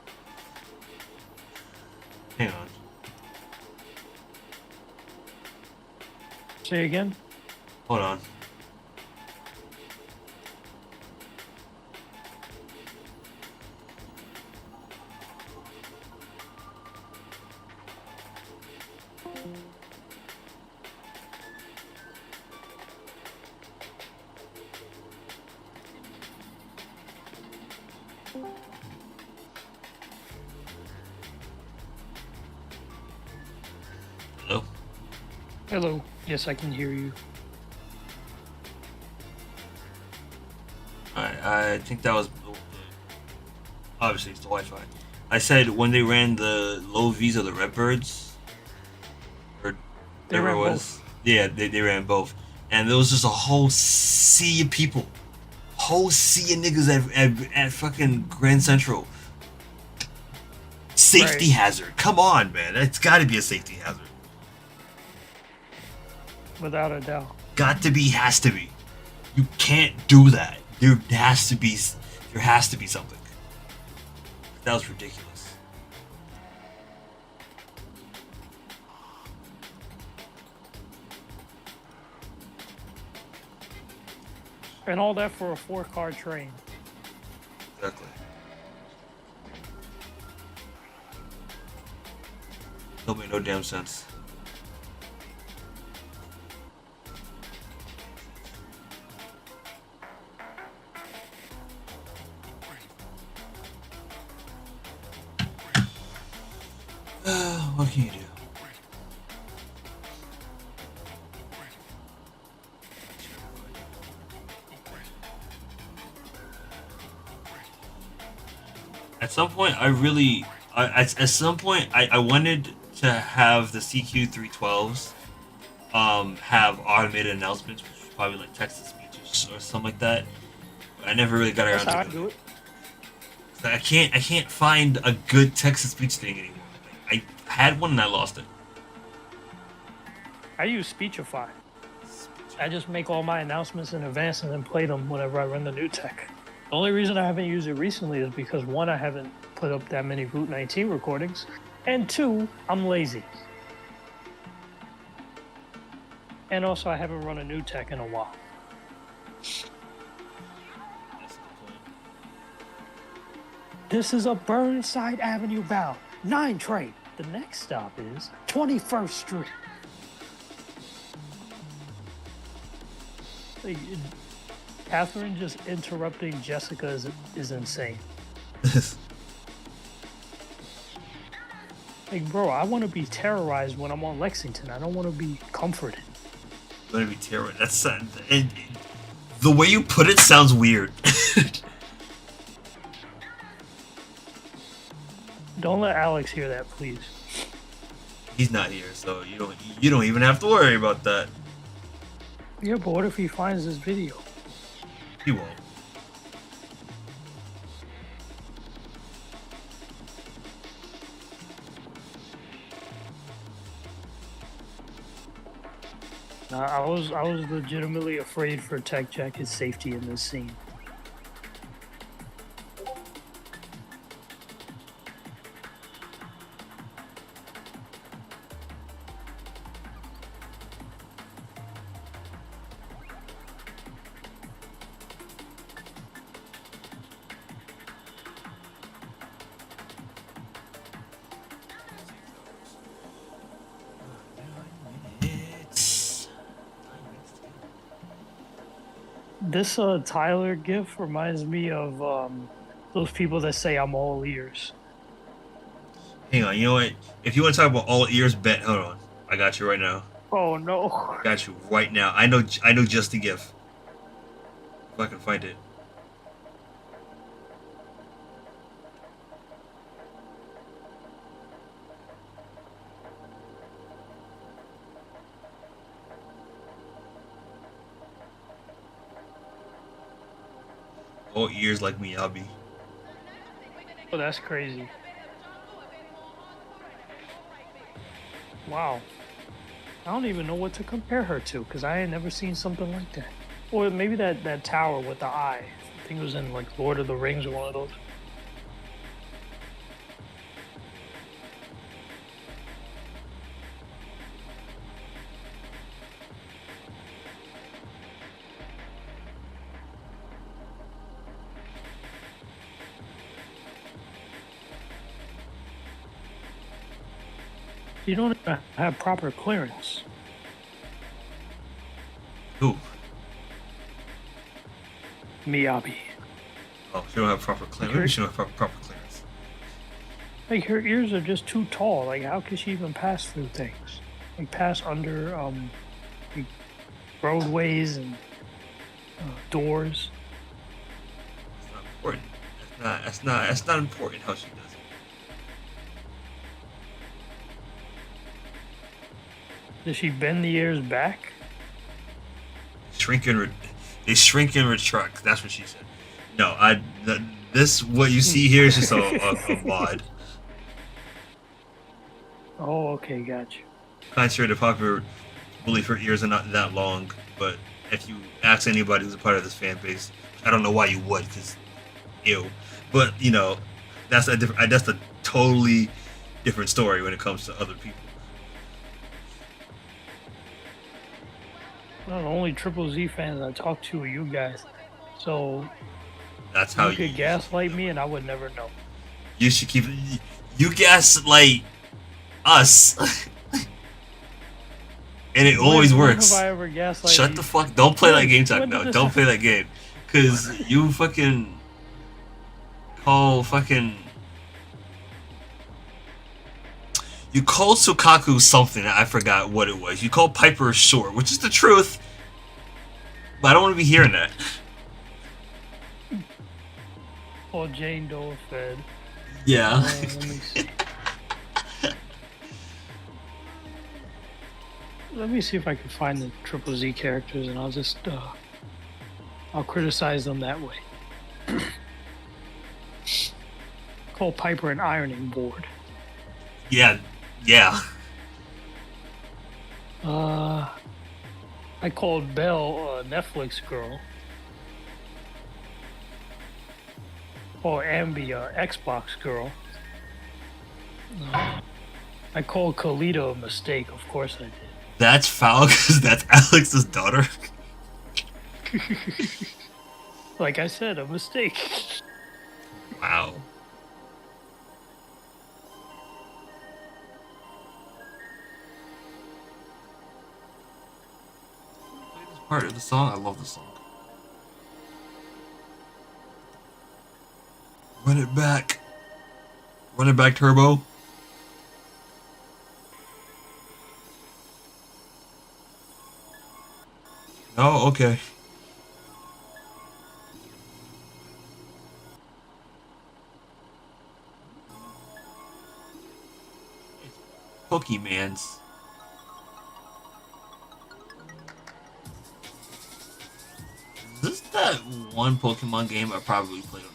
S2: Hang on.
S1: Say again?
S2: Hold on. Hello?
S1: Hello. Yes, I can hear you.
S2: I think that was obviously it's the Wi-Fi. I said when they ran the low V's of the Redbirds, or
S1: They
S2: whatever it
S1: ran
S2: was.
S1: both.
S2: Yeah, they ran both, and there was just a whole sea of people, whole sea of niggas at fucking Grand Central. Safety
S1: Right.
S2: hazard. Come on, man. It's got to be a safety hazard.
S1: Without a doubt.
S2: Got to be. Has to be. You can't do that. There has to be. There has to be something. That was ridiculous.
S1: And all that for a 4-car train.
S2: Exactly. Don't make no damn sense. What can you do? At some point, at some point, I wanted to have the CQ312s have automated announcements, which was probably like text to speech or something like that. But I never really got
S1: That's
S2: around
S1: how I
S2: to
S1: do
S2: it.
S1: it.
S2: I can't find a good text to speech thing anymore. Like, I had one and I lost it.
S1: I use Speechify. I just make all my announcements in advance and then play them whenever I run the new tech. The only reason I haven't used it recently is because 1, I haven't put up that many Route 19 recordings, and 2, I'm lazy. And also, I haven't run a new tech in a while. This is a Burnside Avenue bound. 9 train. The next stop is 21st Street. Like, Catherine just interrupting Jessica is insane. Like, bro, I want to be terrorized when I'm on Lexington. I don't want to be comforted.
S2: Gonna be terrible. That's the way you put it sounds weird.
S1: Don't let Alex hear that, please.
S2: He's not here, so you don't even have to worry about that.
S1: Yeah, but what if he finds this video?
S2: He won't.
S1: I was legitimately afraid for Tech Jacket's safety in this scene. This Tyler gif reminds me of those people that say I'm all ears.
S2: Hang on, you know what? If you want to talk about all ears, bet. Hold on, I got you right now.
S1: Oh no!
S2: Got you right now. I know just the gif. If I can find it. All ears like Miyabi.
S1: Oh, that's crazy. Wow. I don't even know what to compare her to because I ain't never seen something like that. Or maybe that tower with the eye. I think it was in like Lord of the Rings or one of those. You don't even have proper clearance.
S2: Who?
S1: Miyabi.
S2: Oh, she don't have proper clearance. Maybe she don't have proper clearance.
S1: Like her ears are just too tall. Like how could she even pass through things? Like pass under like roadways and doors.
S2: It's not important. That's not important how she does it.
S1: Does she bend the ears back?
S2: They shrink and retract. That's what she said. No, this what you see here is just a mod.
S1: Oh, okay, gotcha.
S2: Contrary to popular belief, her ears are not that long. But if you ask anybody who's a part of this fan base, I don't know why you would, because ew. But you know, that's a totally different story when it comes to other people.
S1: Well, the only Triple Z fans I talk to are you guys. So
S2: That's how
S1: you could gaslight me and I would never know.
S2: You should keep you gaslight us. And it always works.
S1: Have I ever gaslighted
S2: Shut the fuck. Don't play that game, Chuck. No, don't play that game. Because you fucking call fucking. You called Sukaku something. I forgot what it was. You called Piper short, which is the truth. But I don't want to be hearing that.
S1: Or Jane Doe fed.
S2: Yeah.
S1: Let me see. Let me see if I can find the Triple Z characters, and I'll just I'll criticize them that way. Call Piper an ironing board.
S2: Yeah. Yeah.
S1: I called Belle a Netflix girl. Or Ambi a Xbox girl. I called Kalita a mistake. Of course I did.
S2: That's foul because that's Alex's daughter.
S1: Like I said, a mistake.
S2: Wow. Play this part of the song. I love the song. Run it back. Run it back, Turbo. Oh, okay. It's Pokemans. Is this that one Pokemon game I probably played on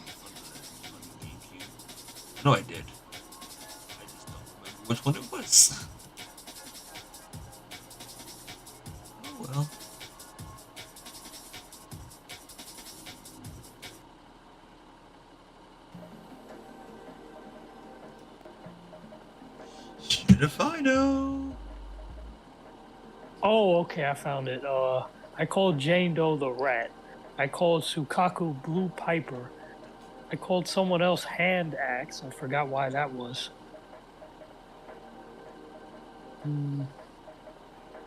S2: the GameCube? No, I did. I just don't remember which one it was. Oh well. If I know.
S1: Oh, okay, I found it. I called Jane Doe the rat. I called Sukaku Blue Piper. I called someone else Hand Axe. I forgot why that was.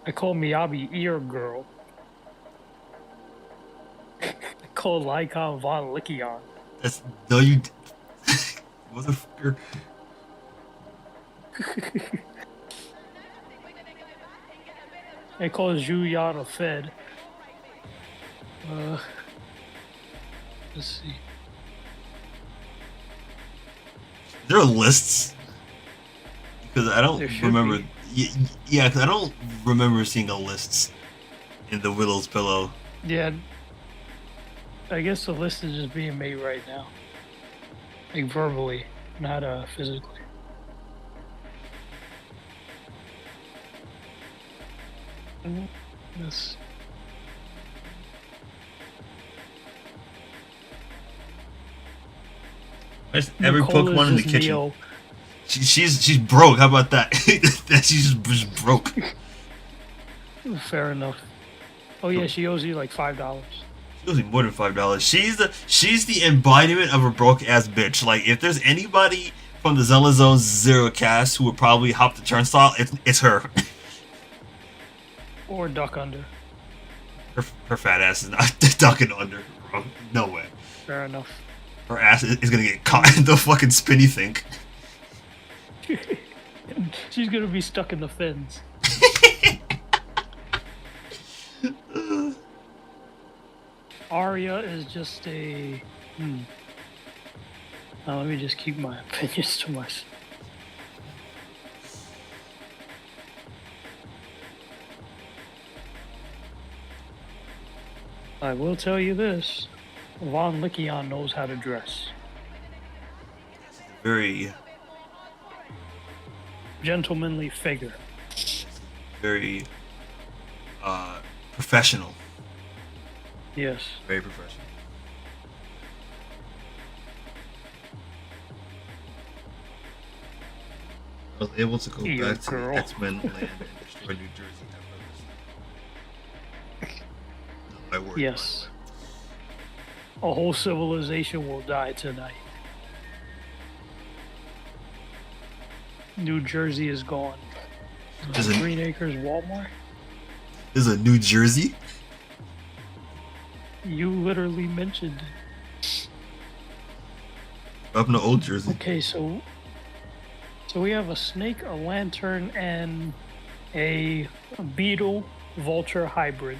S1: I called Miyabi Ear Girl. I called Lycon Von Lycion.
S2: That's no you motherfucker.
S1: I called Julian a Fed. Let's see.
S2: There are lists because I don't
S1: There should
S2: remember.
S1: be.
S2: Yeah, because I don't remember seeing a lists in the Willow's Pillow.
S1: Yeah, I guess the list is just being made right now, like verbally, not physically. Yes.
S2: Where's every
S1: Nicole
S2: Pokemon
S1: is
S2: in the
S1: just
S2: kitchen?
S1: Neo.
S2: She's broke. How about that? That she's just broke.
S1: Fair enough. Oh yeah, she owes you like $5.
S2: She owes me more than $5. She's the embodiment of a broke ass bitch. Like if there's anybody from the Zelda Zone Zero cast who would probably hop the turnstile, it's her.
S1: Or Duck Under.
S2: Her fat ass is not ducking under, bro. No way.
S1: Fair enough.
S2: Her ass is gonna get caught in the fucking spinny thing.
S1: She's gonna be stuck in the fins. Arya is just a. Now let me just keep my opinions to myself. I will tell you this: Von Lycion knows how to dress.
S2: Very,
S1: gentlemanly figure.
S2: very, professional.
S1: Yes.
S2: Very professional. I was able to go back to the X-Men land and destroy New Jersey at first. My word.
S1: Yes. A whole civilization will die tonight. New Jersey is gone. Green Acres Walmart?
S2: Is a New Jersey?
S1: You literally mentioned it.
S2: Up in the old Jersey.
S1: Okay, so we have a snake, a lantern, and a beetle vulture hybrid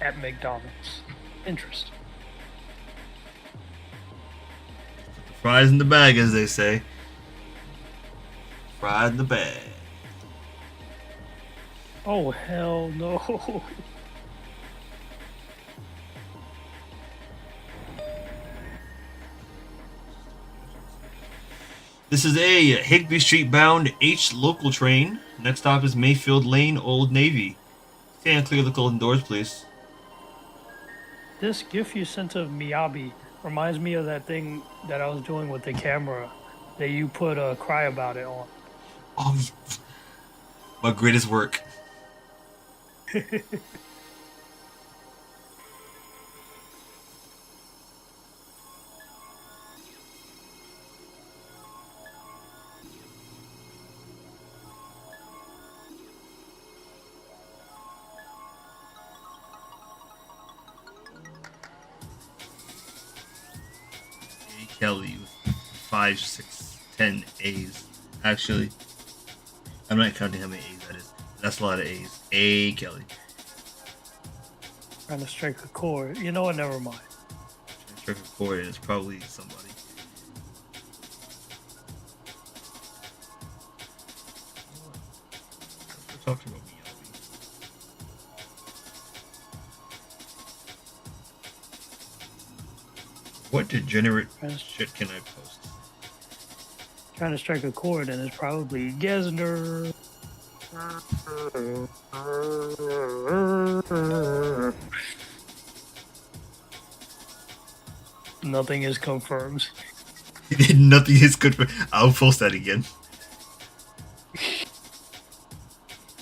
S1: at McDonald's. Interesting.
S2: Put the fries in the bag, as they say. Fries in the bag.
S1: Oh, hell no.
S2: This is a Higby Street bound H local train. Next stop is Mayfield Lane, Old Navy. Stand clear of the golden doors, please.
S1: This gif you sent of Miyabi reminds me of that thing that I was doing with the camera that you put a Cry About It on.
S2: Oh, my greatest work. Kelly with 5, 6, 10 A's. Actually, I'm not counting how many A's that is. That's a lot of A's. A Kelly.
S1: Trying to strike a chord. You know what? Never mind.
S2: Trying to strike a chord, and it's probably somebody. We're talking about Miyabi. What degenerate shit can I post?
S1: Trying to strike a chord, and it's probably Gesner. Nothing is confirmed.
S2: Nothing is confirmed. I'll post that again.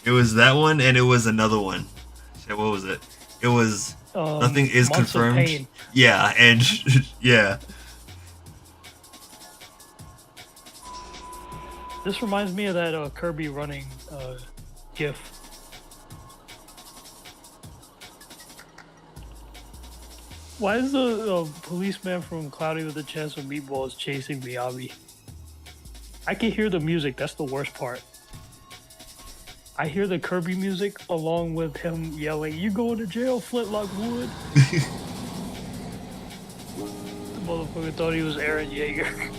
S2: It was that one, and it was another one. Shit, what was it? It was nothing is confirmed. Yeah, and yeah.
S1: This reminds me of that Kirby running GIF. Why is the policeman from Cloudy with a Chance of Meatballs chasing Miyabi? I can hear the music. That's the worst part. I hear the Kirby music along with him yelling, "You going to jail, Flintlock Wood?" The motherfucker thought he was Aaron Yeager.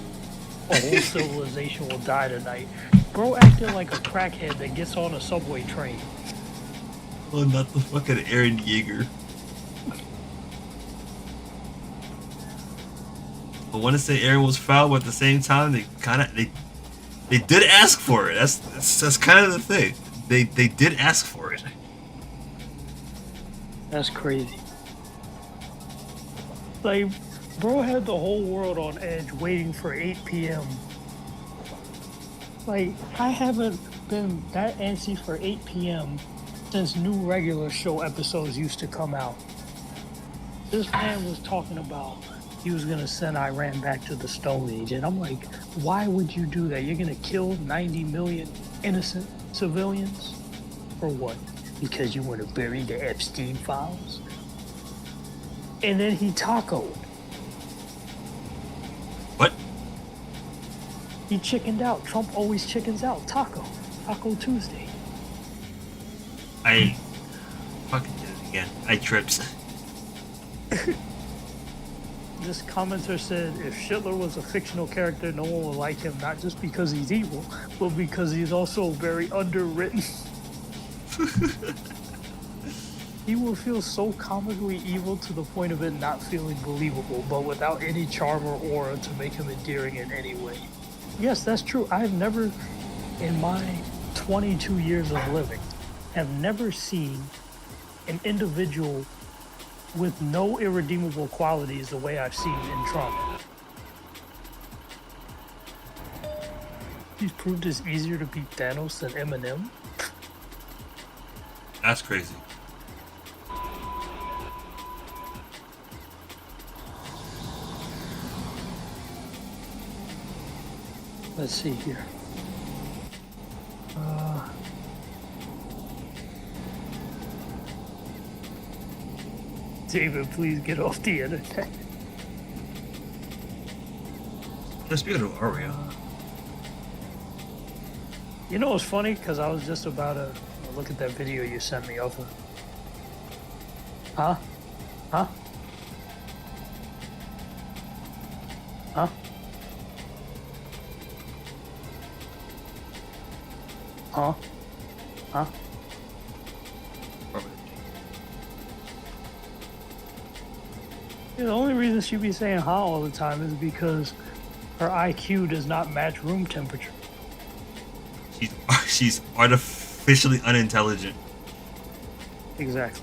S1: A whole civilization will die tonight. Bro acting like a crackhead that gets on a subway train.
S2: Oh, not the fucking Aaron Yeager. I want to say Aaron was foul, but at the same time, they did ask for it. That's kind of the thing. They did ask for it.
S1: That's crazy. Like, bro had the whole world on edge waiting for 8 p.m. Like, I haven't been that antsy for 8 p.m. since new regular show episodes used to come out. This man was talking about he was going to send Iran back to the Stone Age. And I'm like, why would you do that? You're going to kill 90 million innocent civilians? For what? Because you want to bury the Epstein files? And then he tacoed. He chickened out. Trump always chickens out. Taco Tuesday.
S2: I fucking did it again. I trips.
S1: This commenter said if Hitler was a fictional character, no one would like him, not just because he's evil, but because he's also very underwritten. He will feel so comically evil to the point of it not feeling believable, but without any charm or aura to make him endearing in any way. Yes, that's true. I've never, in my 22 years of living, have never seen an individual with no irredeemable qualities the way I've seen in Trump. He's proved it's easier to beat Thanos than Eminem.
S2: That's crazy.
S1: Let's see here. David, please get off the internet.
S2: Let's be able to Aria.
S1: You know what's funny? Because I was just about to look at that video you sent me of him. Huh? Huh? Huh? Huh? Huh? Yeah, the only reason she be saying huh all the time is because her IQ does not match room temperature.
S2: She's artificially unintelligent.
S1: Exactly.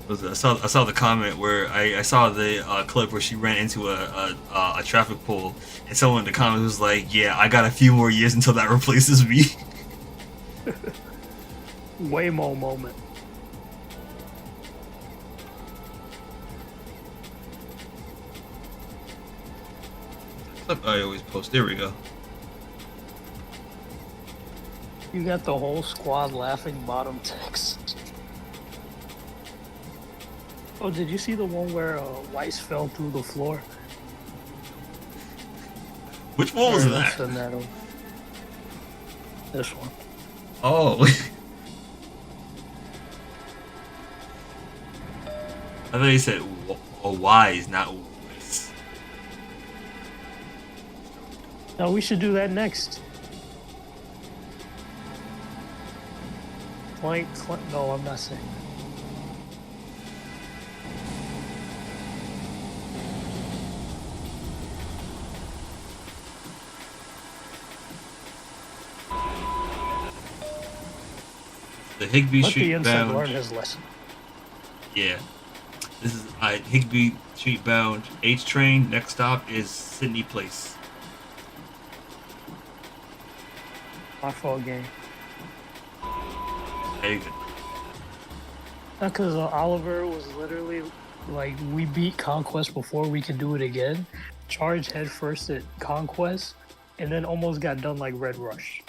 S2: I saw the comment where I saw the clip where she ran into a traffic pole, and someone in the comment was like, "Yeah, I got a few more years until that replaces me."
S1: Waymo moment.
S2: Clip I always post. There we go.
S1: You got the whole squad laughing bottom text. Oh, did you see the one where Weiss fell through the floor?
S2: Which one was that?
S1: Send that over. This one.
S2: Oh. I thought you said wise, not wise.
S1: No, we should do that next. No, I'm not saying.
S2: The Higbee
S1: Let
S2: Street
S1: the insect
S2: bound.
S1: learn his lesson.
S2: Yeah. This is Higbee Street bound H train. Next stop is Sydney Place.
S1: My fault, game.
S2: There you go.
S1: Not because Oliver was literally like, we beat Conquest before we could do it again. Charged headfirst at Conquest, and then almost got done like Red Rush.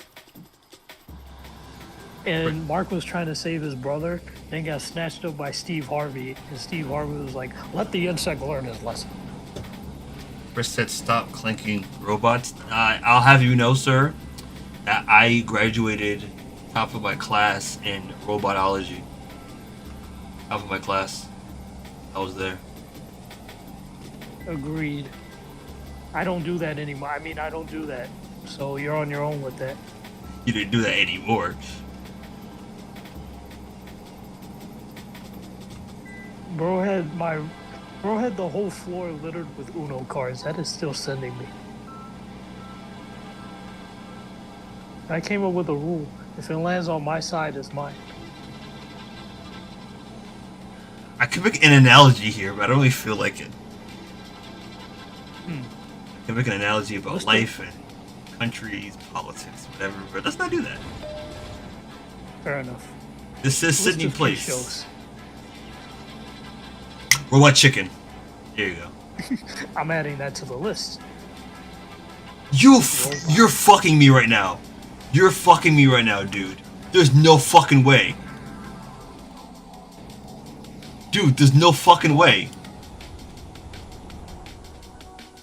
S1: And Mark was trying to save his brother, then got snatched up by Steve Harvey, and Steve Harvey was like, let the insect learn his lesson.
S2: First said stop clanking robots. I'll have you know, sir, that I graduated top of my class in robotology. Top of my class. I was there.
S1: Agreed. I don't do that anymore. I mean, I don't do that. So you're on your own with that.
S2: You didn't do that anymore.
S1: Bro had the whole floor littered with Uno cards. That is still sending me. I came up with a rule. If it lands on my side, it's mine.
S2: I could make an analogy here, but I don't really feel like it. I can make an analogy about life and countries, politics, whatever, but let's not do that.
S1: Fair enough.
S2: This is Sydney
S1: List of
S2: Place.
S1: shows.
S2: Robot Chicken. There you go.
S1: I'm adding that to the list.
S2: You're fucking me right now. You're fucking me right now, dude. There's no fucking way. Dude, there's no fucking way.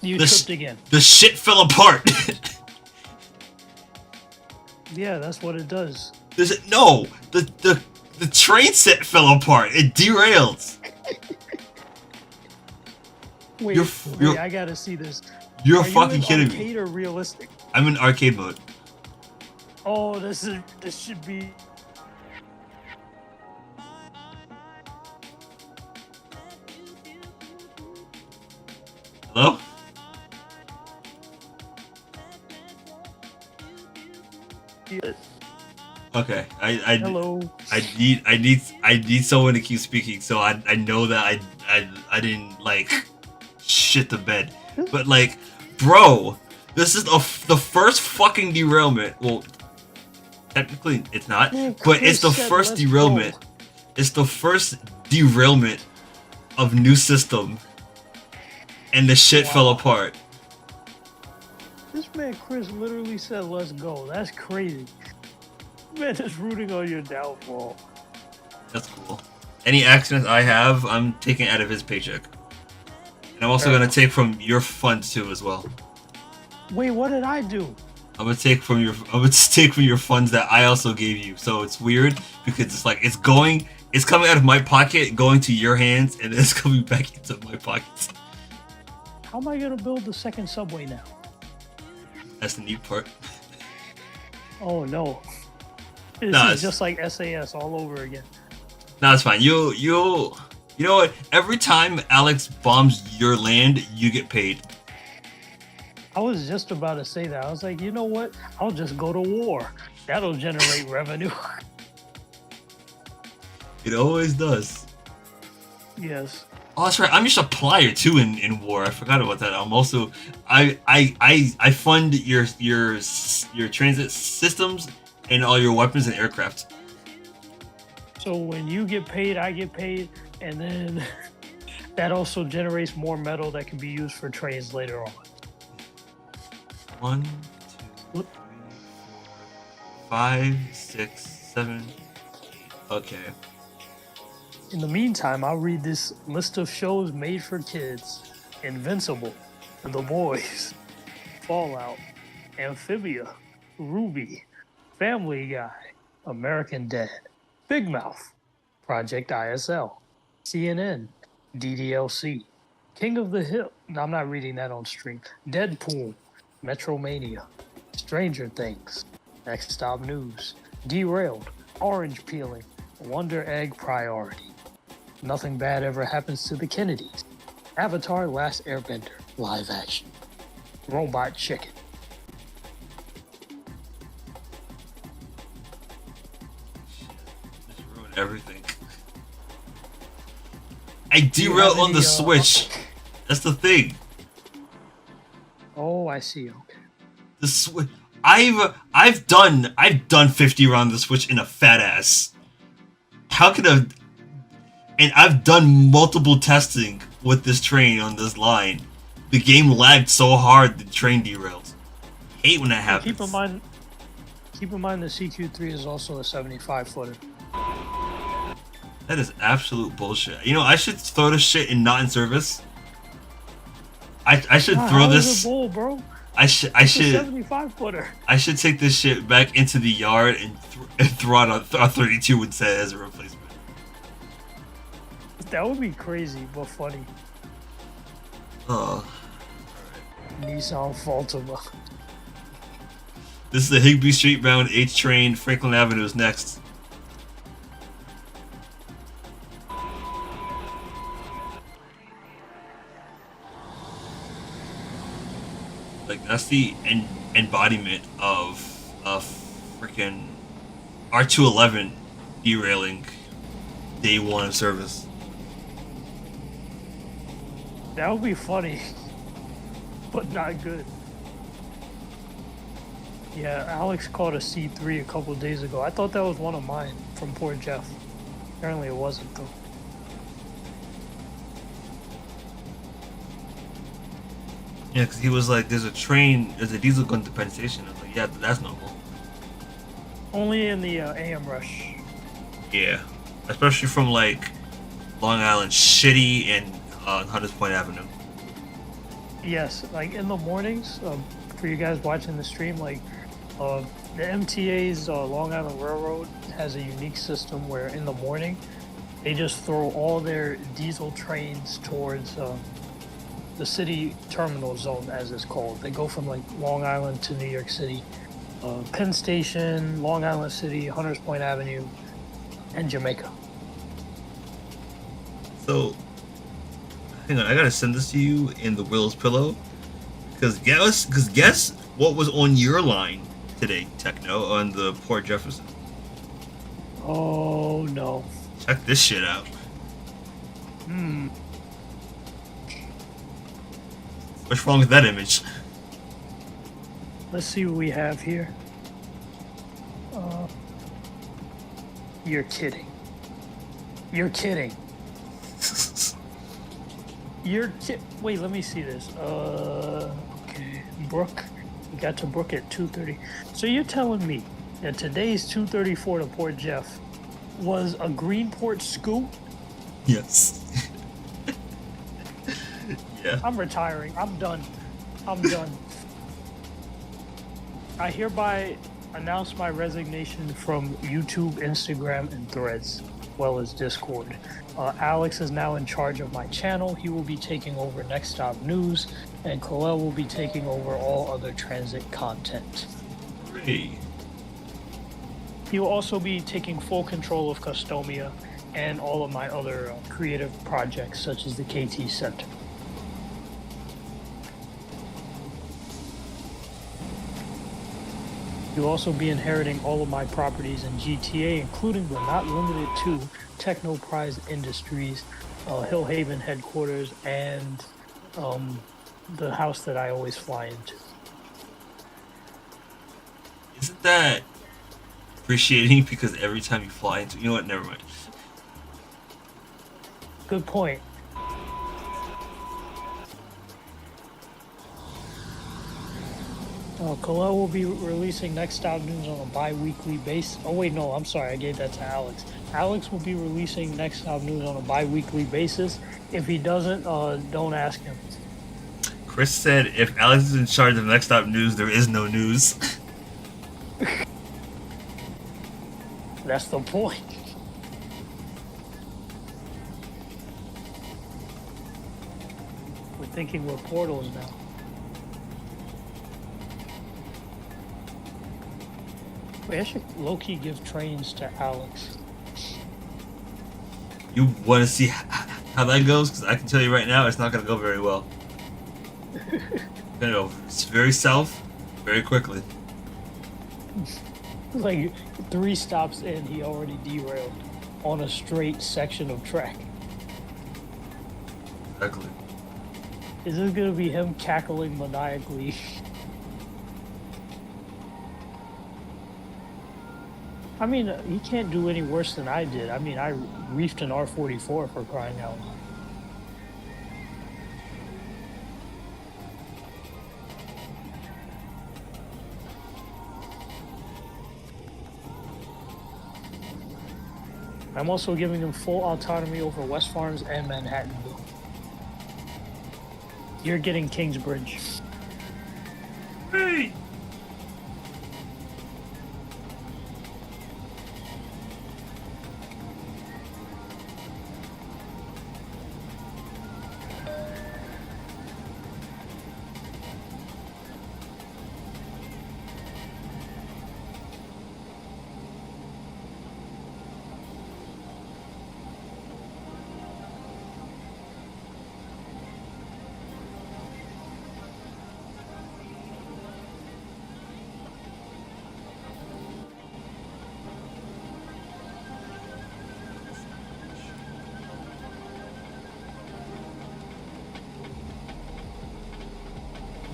S1: You tripped again.
S2: The shit fell apart.
S1: Yeah, that's what it does.
S2: No, the train set fell apart. It derailed.
S1: Wait, I gotta see this.
S2: You're
S1: Are
S2: fucking
S1: you
S2: kidding
S1: arcade
S2: me.
S1: or realistic?
S2: I'm in arcade mode.
S1: Oh, this should be.
S2: Hello?
S1: Yes.
S2: Okay.
S1: Hello.
S2: I need someone to keep speaking, so I know that I didn't like shit the bed. But like, bro, this is the first fucking derailment. Well, technically it's not, but it's the first derailment.
S1: Go.
S2: It's the first derailment of new system, and the shit fell apart.
S1: This man Chris literally said, "Let's go." That's crazy. Man is rooting on your downfall.
S2: That's cool. Any accidents I have, I'm taking out of his paycheck, and I'm also gonna take from your funds too as well.
S1: Wait, what did I do?
S2: I'm gonna take from your funds that I also gave you. So it's weird because it's like it's coming out of my pocket, going to your hands, and then it's coming back into my pockets.
S1: How am I gonna build the second subway now?
S2: That's the neat part.
S1: Oh no. This is just like SAS all over again.
S2: No, it's fine. You know what? Every time Alex bombs your land, you get paid.
S1: I was just about to say that. I was like, you know what? I'll just go to war. That'll generate revenue.
S2: It always does.
S1: Yes.
S2: Oh, that's right. I'm your supplier too in war. I forgot about that. I'm also I fund your transit systems and all your weapons and aircraft.
S1: So when you get paid, I get paid, and then that also generates more metal that can be used for trains later on.
S2: 1, 2, 3, 4, 5, 6, 7. Okay.
S1: In the meantime, I'll read this list of shows made for kids: Invincible, The Boys, Fallout, Amphibia, Ruby, Family Guy, American Dad, Big Mouth, Project ISL, CNN, DDLC, King of the Hill. No, I'm not reading that on stream. Deadpool, Metromania, Stranger Things, Next Stop News, Derailed, Orange Peeling, Wonder Egg Priority, Nothing Bad Ever Happens to the Kennedys, Avatar Last Airbender, live action, Robot Chicken.
S2: Just ruined everything. I derailed on the Switch. That's the thing.
S1: Oh, I see. Okay.
S2: The Switch. I've done 50 around the Switch in a fat ass. How could I? And I've done multiple testing with this train on this line. The game lagged so hard the train derailed. Hate when that happens.
S1: Keep in mind the CQ3 is also a 75-footer.
S2: That is absolute bullshit. You know, I should throw this shit in not in service. I should throw this.
S1: Bull, bro.
S2: I should.
S1: 75-footer.
S2: I should take this shit back into the yard and throw out a 32 instead as a replacement.
S1: That would be crazy, but funny.
S2: Oh.
S1: Nissan Altima.
S2: This is the Higbee Street bound H train. Franklin Avenue is next. Like, that's the embodiment of freaking R211 derailing day one of service.
S1: That would be funny, but not good. Yeah, Alex caught a C3 a couple of days ago. I thought that was one of mine from poor Jeff. Apparently it wasn't, though.
S2: Yeah, because he was like, there's a diesel gun to Penn Station. I was like, yeah, that's normal.
S1: Only in the AM rush.
S2: Yeah. Especially from, like, Long Island City and Hunters Point Avenue.
S1: Yes, like in the mornings, for you guys watching the stream, like uh, the MTA's Long Island Railroad has a unique system where in the morning they just throw all their diesel trains towards the city terminal zone, as it's called. They go from like Long Island to New York City, Penn Station, Long Island City, Hunters Point Avenue, and Jamaica.
S2: So, hang on, I gotta send this to you in the Will's Pillow. Because guess what was on your line today, Techno, on the Port Jefferson?
S1: Oh no.
S2: Check this shit out. What's wrong with that image?
S1: Let's see what we have here. You're kidding. You're kidding. Wait, let me see this. Okay. Brook. We got to Brook at 2:30. So you're telling me that today's 2:34 to Port Jeff was a Greenport scoop?
S2: Yes. Yeah.
S1: I'm retiring. I'm done. I'm done. I hereby announce my resignation from YouTube, Instagram, and Threads, as well as Discord. Alex is now in charge of my channel. He will be taking over Next Stop News, and Colel will be taking over all other transit content.
S2: Great.
S1: He will also be taking full control of Customia and all of my other creative projects, such as the KT Center. You'll also be inheriting all of my properties in GTA, including but not limited to Technoprize Industries, Hill Haven headquarters, and the house that I always fly into.
S2: Isn't that appreciating? Because every time you fly into, you know what? Never mind.
S1: Good point. Colel will be releasing Next Stop News on a bi-weekly basis. Oh wait, no, I'm sorry, I gave that to Alex. Alex will be releasing Next Stop News on a bi-weekly basis. If he doesn't, don't ask him.
S2: Chris said, if Alex is in charge of Next Stop News, there is no news.
S1: That's the point. We're thinking we're portals now. Wait, I should low-key give Trainz to Alex.
S2: You want to see how that goes? Because I can tell you right now, it's not going to go very well. It's going to go very south, very quickly.
S1: Like 3 stops in, he already derailed on a straight section of track.
S2: Exactly.
S1: Is this gonna be him cackling maniacally? I mean, he can't do any worse than I did. I mean, I reefed an R44 for crying out loud. I'm also giving him full autonomy over West Farms and Manhattanville. You're getting Kingsbridge.
S2: Hey!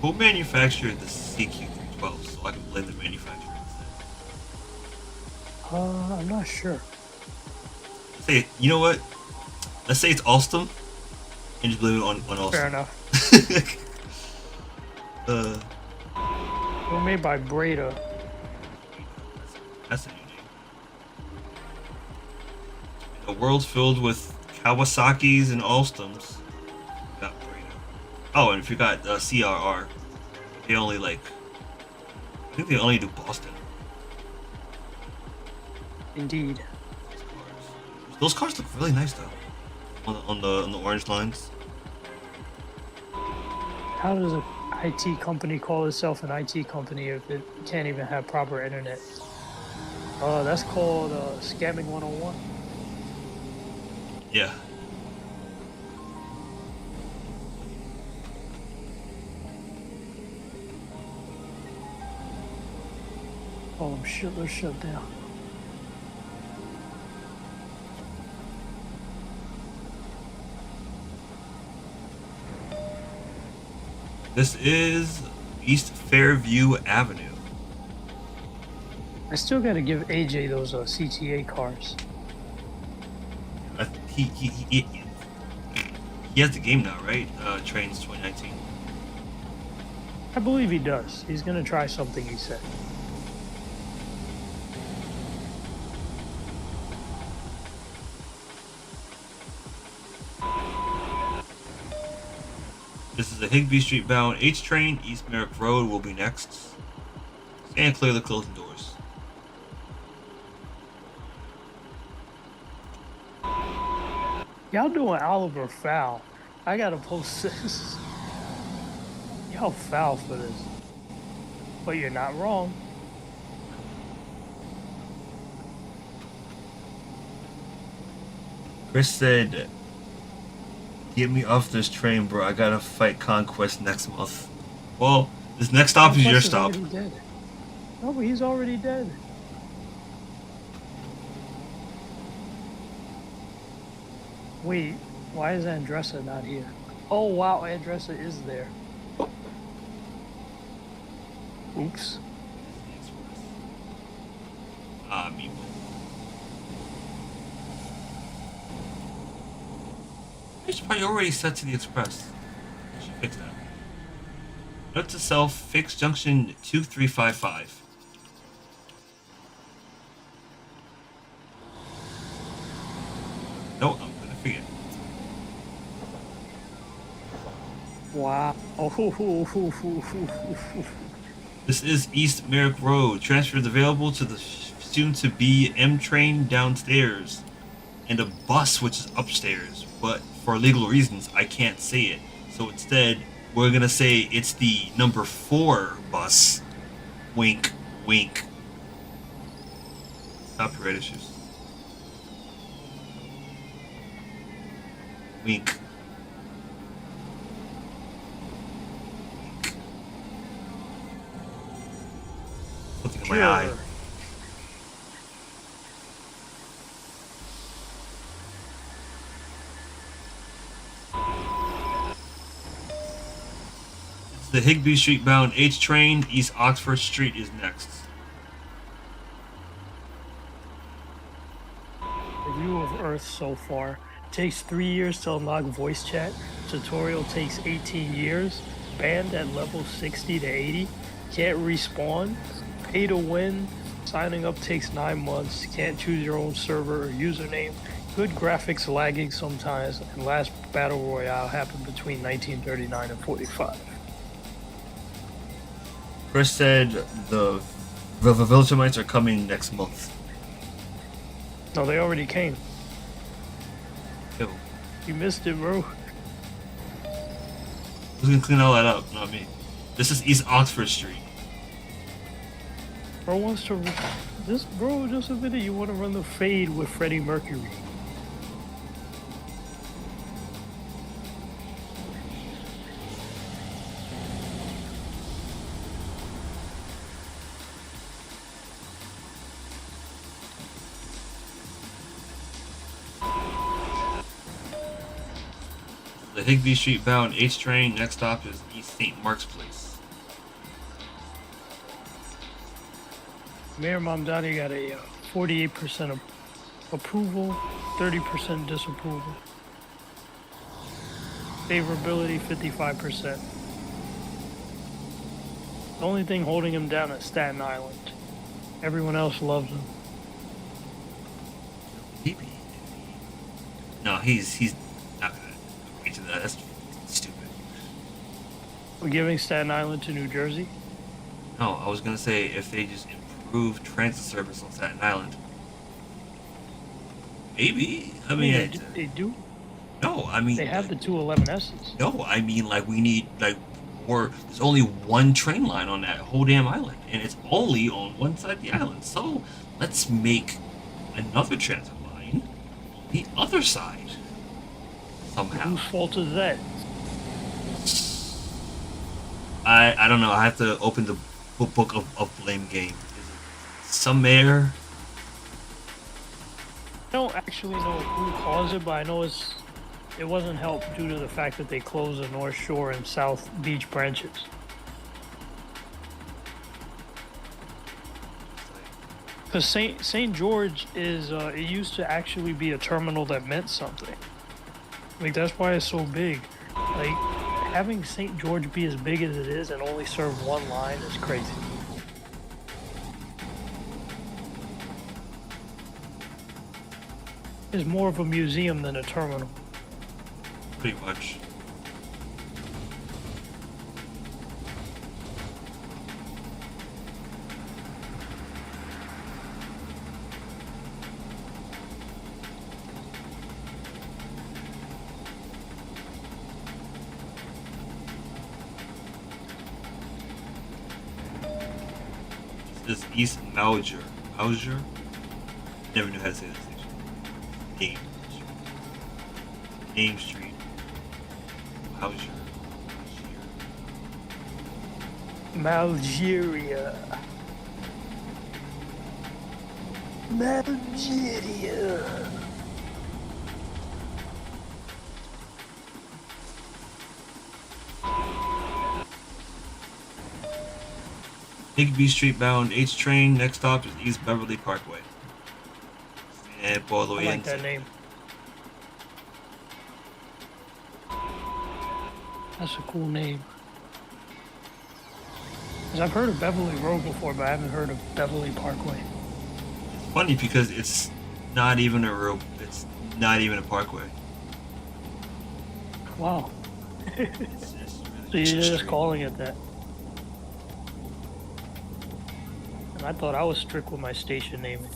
S2: Who manufactured the CQ312 so I can blame the manufacturer instead?
S1: I'm not sure.
S2: Say, you know what? Let's say it's Alstom, and just blame it on Alstom.
S1: Fair enough. We're made by Breda.
S2: That's a new name. A world filled with Kawasaki's and Alstoms. Got Breda. Oh, and if you got CRR, they only like. I think they only do Boston.
S1: Indeed.
S2: Those cars look really nice though. On the orange lines.
S1: How does a IT company call itself an IT company if it can't even have proper internet? That's called scamming 101.
S2: Yeah.
S1: Oh shit, they're shut down.
S2: This is East Fairview Avenue.
S1: I still gotta give AJ those CTA cars.
S2: He has the game now, right? Trainz 2019.
S1: I believe he does. He's gonna try something, he said.
S2: This is a Higbee Street bound H train. East Merrick Road will be next. And clear the closing doors.
S1: Y'all doing Oliver foul. I gotta post this. Y'all foul for this. But you're not wrong.
S2: Chris said, "Get me off this train, bro. I gotta fight Conquest next month." Well, this next stop is your stop.
S1: Already dead. No, but he's already dead. Wait, why is Andressa not here? Oh wow, Andressa is there. Oops.
S2: Meeple. It's probably already set to the express. I should fix that. Note to self: fix junction 2355. No, I'm gonna forget.
S1: Wow.
S2: This is East Merrick Road. Transfers available to the soon-to-be M train downstairs, and a bus which is upstairs. But for legal reasons, I can't say it. So instead, we're gonna say it's the number 4 bus. Wink, wink. Copyright issues. Wink. Something in my eye. It's the Higbee Street bound H train. East Oxford Street is next.
S1: Review of Earth so far. Takes 3 years to unlock voice chat. Tutorial takes 18 years. Banned at level 60 to 80. Can't respawn. Pay to win. Signing up takes 9 months. Can't choose your own server or username. Good graphics lagging sometimes. And last battle royale happened between 1939 and 45.
S2: Chris said the Viltrumites are coming next month.
S1: No, they already came.
S2: Ew.
S1: You missed it, bro.
S2: Who's gonna clean all that up? Not me. This is East Oxford Street.
S1: Bro wants to. This bro just admitted you want to run the fade with Freddie Mercury.
S2: The Higbee Street bound H train. Next stop is East St. Mark's Place.
S1: Mayor Mamdani got a 48% approval, 30% disapproval. Favorability 55%. The only thing holding him down is Staten Island. Everyone else loves him.
S2: Maybe. No, he's not gonna agree to that. That's stupid.
S1: We're giving Staten Island to New Jersey.
S2: No, I was gonna say if they just improve transit service on Staten Island. Maybe. I mean,
S1: They do.
S2: no. I mean,
S1: They have the 211Ss.
S2: no. I mean, like we need like more. There's only one train line on that whole damn island, and it's only on one side of the island. So let's make another transit line on the other side somehow.
S1: Whose fault is that?
S2: I don't know. I have to open the book of blame game. Is it some mayor?
S1: I don't actually know who caused it, but I know it wasn't helped due to the fact that they closed the North Shore and South Beach branches. Because Saint George is it used to actually be a terminal that meant something. Like that's why it's so big. Like having Saint George be as big as it is and only serve one line is crazy. It's more of a museum than a terminal.
S2: Pretty much. This is East Mauger. Mauger? Never knew how to say that station. Name Street. Mauger.
S1: Malgeria.
S2: Higby Street bound H train. Next stop is East Beverly Parkway. And all the way
S1: I like
S2: in.
S1: that name. That's a cool name. 'Cause I've heard of Beverly Road before, but I haven't heard of Beverly Parkway.
S2: Funny because it's not even a road. It's not even a parkway.
S1: Wow.
S2: It's just
S1: So you're just
S2: street.
S1: calling it that. And I thought I was strict with my station naming.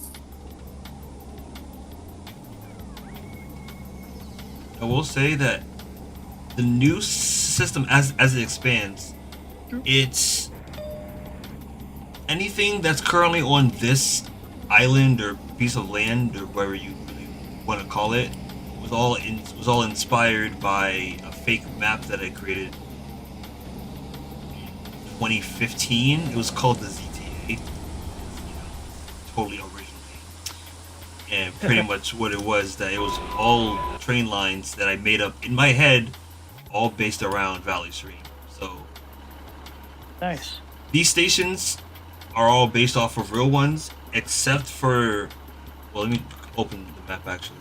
S2: I will say that the new system, as it expands, it's anything that's currently on this island or piece of land or whatever you really want to call it was all inspired by a fake map that I created in 2015. It was called the ZTA. Totally original name. And pretty much what it was, that it was all train lines that I made up in my head, all based around Valley Stream. So
S1: Nice.
S2: these stations are all based off of real ones, except for, well, let me open the map actually.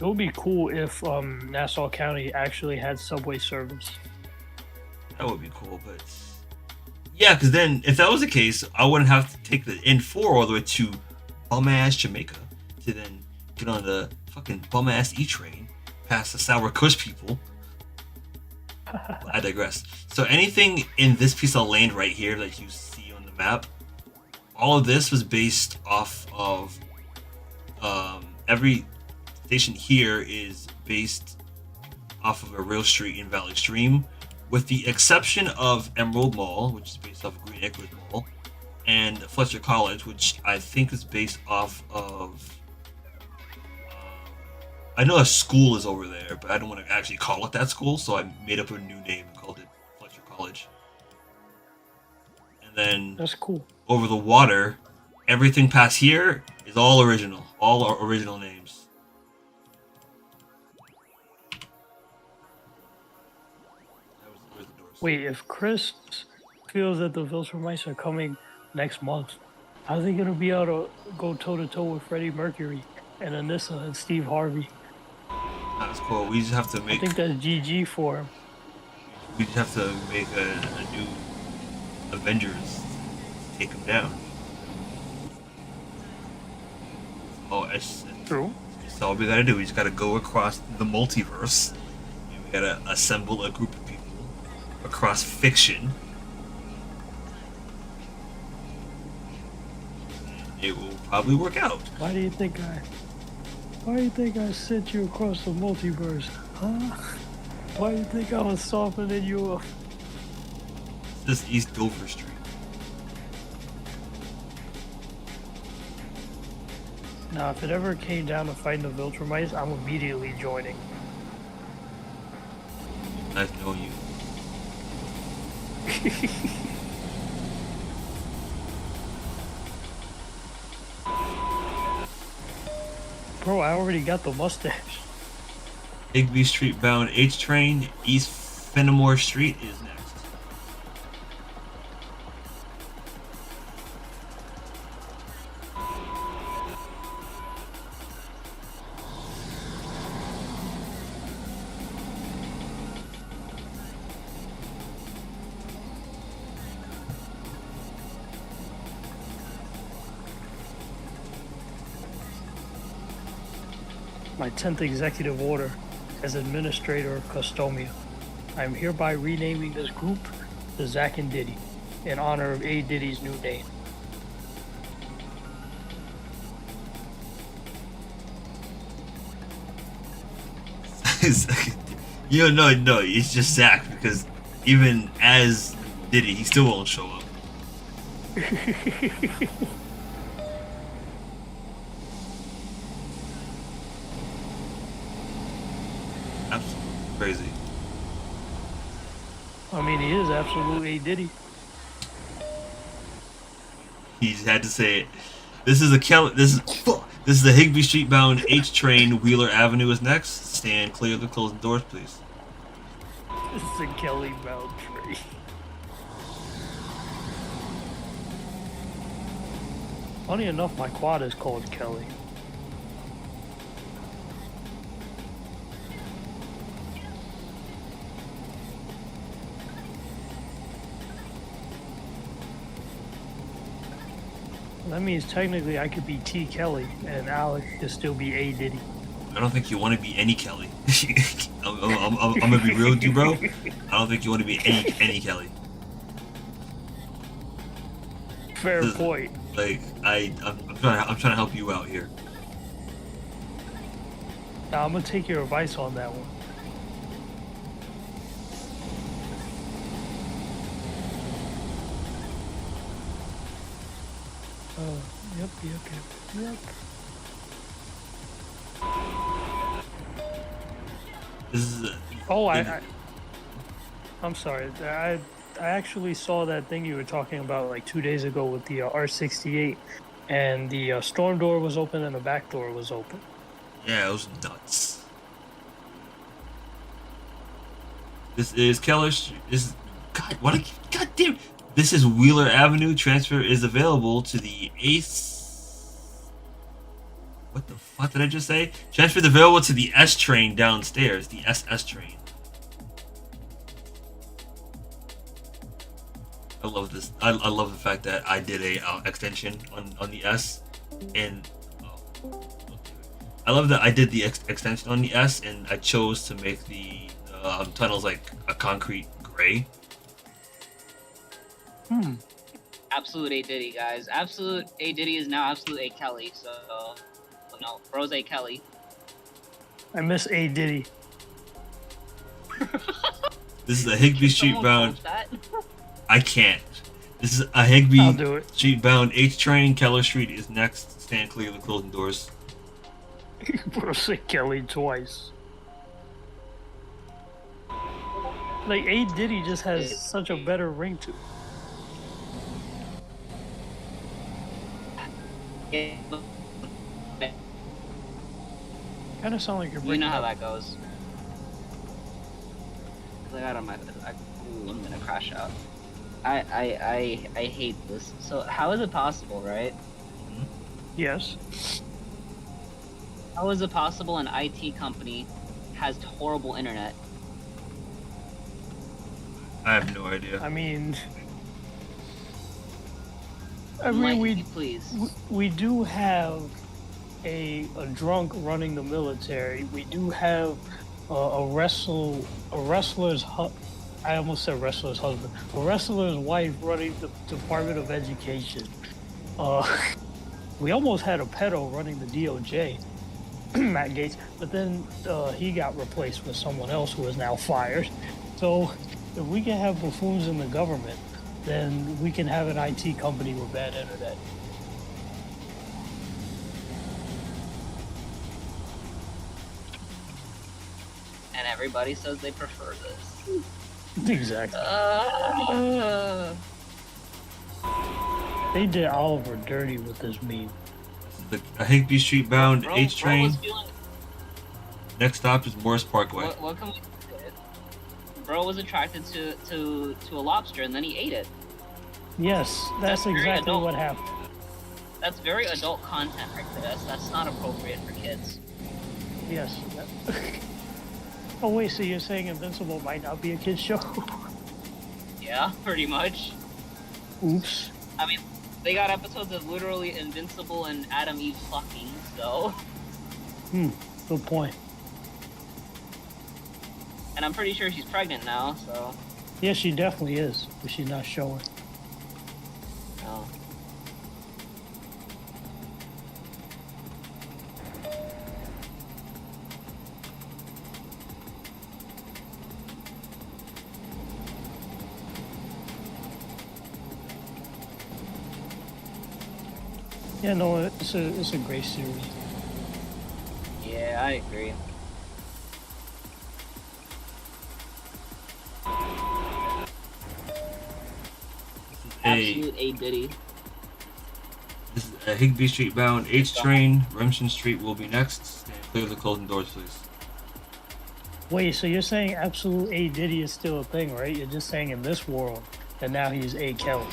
S1: It would be cool if Nassau County actually had subway service.
S2: That would be cool, but yeah, because then if that was the case, I wouldn't have to take the N4 all the way to bum-ass Jamaica to then get on the fucking bum-ass E-train past the Sour Kush people. I digress. So anything in this piece of land right here that you see on the map, all of this was based off of every station here is based off of a real street in Valley Stream, with the exception of Emerald Mall, which is based off of Green Acres Mall, and Fletcher College, which I think is based off of. I know a school is over there, but I don't want to actually call it that school, so I made up a new name and called it Fletcher College. And then
S1: That's cool.
S2: over the water, everything past here is all original, all our original names. Where's the doors?
S1: Wait, if Chris feels that the Viltrum Mice are coming next month, how's he gonna be able to go toe to toe with Freddie Mercury and Anissa and Steve Harvey?
S2: That's cool. We just have to
S1: I
S2: make.
S1: think that's GG for him.
S2: We just have to make a new Avengers to take them down. Oh, it's
S1: True.
S2: all we gotta do. We just gotta go across the multiverse. And we gotta assemble a group of people across fiction. It will probably work out.
S1: Why do you think I sent you across the multiverse? Huh? Why do you think I was softer than you?
S2: This is East Dover Street.
S1: Now, if it ever came down to fighting the Viltrumites, I'm immediately joining.
S2: Nice knowing you.
S1: Bro, I already got the mustache.
S2: Higby Street bound H train, East Fenimore Street is next.
S1: My 10th executive order as administrator of Customia. I am hereby renaming this group the Zack and Diddy in honor of A. Diddy's new name.
S2: No, it's just Zach because even as Diddy, he still won't show up. Absolutely crazy.
S1: I mean, he is absolutely A. Diddy.
S2: He just had to say it. This is a Higby Street bound H train. Wheeler Avenue is next. Stand clear of the closing doors, please.
S1: This is a Kelly bound tree. Funny enough, my quad is called Kelly. That means technically I could be T. Kelly and Alex could still be A. Diddy.
S2: I don't think you want to be any Kelly. I'm gonna be real with you, bro. I don't think you want to be any Kelly.
S1: Fair point.
S2: Like I'm trying to help you out here.
S1: Now, I'm gonna take your advice on that one. Yep.
S2: This is.
S1: I'm sorry. I actually saw that thing you were talking about like 2 days ago with the R68, and the storm door was open and the back door was open.
S2: Yeah, it was nuts. This is Keller Street. This is God damn. This is Wheeler Avenue. Transfer is available to the Ace. What the fuck did I just say? Transfer is available to the S train downstairs. The SS train. I love this. I love the fact that I did a extension on the S, and I love that I did the extension on the S, and I chose to make the tunnels like a concrete gray.
S3: Absolute A Diddy, guys. Absolute A Diddy is now Absolute A Kelly. So, no, Rose A Kelly.
S1: I miss A. Diddy.
S2: This is a Higby Street bound. I can't. This is a Higby Street bound H train. Keller Street is next. Stand clear of the closing doors.
S1: Bro, say Kelly twice. Like, A. Diddy just has such a better ring to it. Kind of sound like you're breaking
S3: You know how
S1: up.
S3: that goes. Like, I'm gonna crash out. I hate this. So how is it possible, right?
S1: Yes.
S3: How is it possible an IT company has horrible internet?
S2: I have no idea.
S1: I mean,
S3: Please.
S1: we do have a drunk running the military. We do have a wrestler's I almost said wrestler's husband. A wrestler's wife running the Department of Education. We almost had a pedo running the DOJ, Matt Gates, but then he got replaced with someone else who is now fired. So if we can have buffoons in the government, then we can have an IT company with bad internet.
S3: And everybody says they prefer this.
S1: Exactly. They did Oliver dirty with this meme.
S2: A Higbee Street bound
S3: Bro
S2: H train.
S3: was feeling,
S2: Next stop is Morris Parkway.
S3: what can we do? Bro was attracted to a lobster and then he ate it.
S1: Yes, that's
S3: very
S1: exactly
S3: adult.
S1: what happened.
S3: That's very adult content right there. That's not appropriate for kids.
S1: Yes. Oh wait, so you're saying Invincible might not be a kid's show?
S3: Yeah, pretty much.
S1: Oops.
S3: I mean, they got episodes of literally Invincible and Adam Eve fucking, so.
S1: Good point.
S3: And I'm pretty sure she's pregnant now, so.
S1: Yeah, she definitely is, but she's not showing.
S3: No.
S1: Yeah, no, it's a great series.
S3: Yeah, I agree. Absolute A Diddy.
S2: This is a Higbee Street bound H train. Remsen Street will be next. Stand clear of the closing doors, please.
S1: Wait, so you're saying Absolute A Diddy is still a thing, right? You're just saying in this world that now he's A Kelly.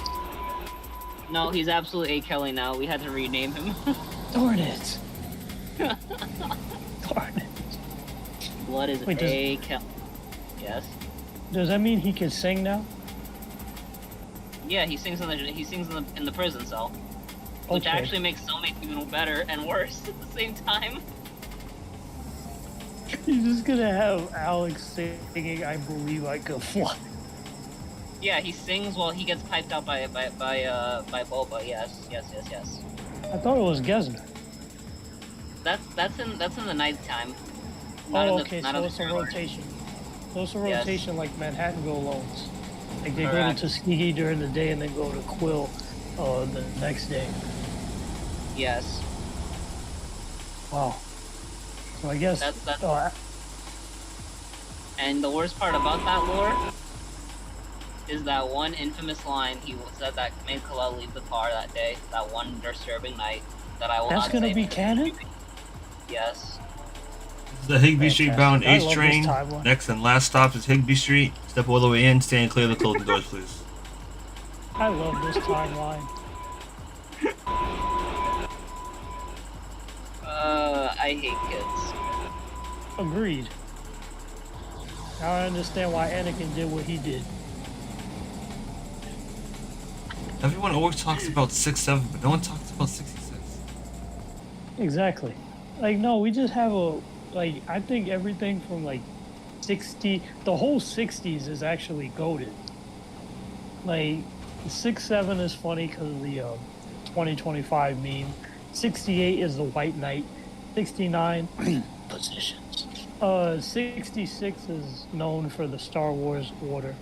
S3: No, he's Absolute A Kelly now. We had to rename him.
S1: Darn it. Darn it.
S3: What is
S1: Wait,
S3: A Kelly? Yes.
S1: Does that mean he can sing now?
S3: Yeah, he sings in the prison cell, which
S1: Okay.
S3: actually makes cellmates even better and worse at the same time.
S1: You're just gonna have Alex singing "I Believe I Could Fly."
S3: Yeah, he sings while he gets piped out by Boba. Yes.
S1: I thought it was Gesner.
S3: That's in the night time.
S1: Oh, okay, so it's a rotation. So it's a rotation like Manhattanville loans. Like they go
S3: Correct.
S1: to Tuskegee during the day and then go to Quill the next day.
S3: Yes.
S1: Wow. So I guess.
S3: That's- And the worst part about that lore is that one infamous line he said that made Kalel leave the car that day. That one disturbing night that I will
S1: That's
S3: not
S1: gonna
S3: say
S1: be
S3: because-
S1: canon?
S3: Yes.
S2: This is the Higbee Street
S1: Fantastic.
S2: bound
S1: I
S2: H
S1: love this
S2: train.
S1: timeline.
S2: Next and last stop is Higbee Street. Step all the way in. Stand clear of the closing doors, please.
S1: I love this timeline.
S3: I hate kids.
S1: Agreed. Now I understand why Anakin did what he did.
S2: Everyone always talks about 6-7, but no one talks about 66.
S1: Exactly. Like, no, we just have I think everything from like 60, the whole 60s is actually goated. Like, 6-7 is funny because of the 2025 meme. 68 is the White Knight. 69 positions. 66 is known for the Star Wars order.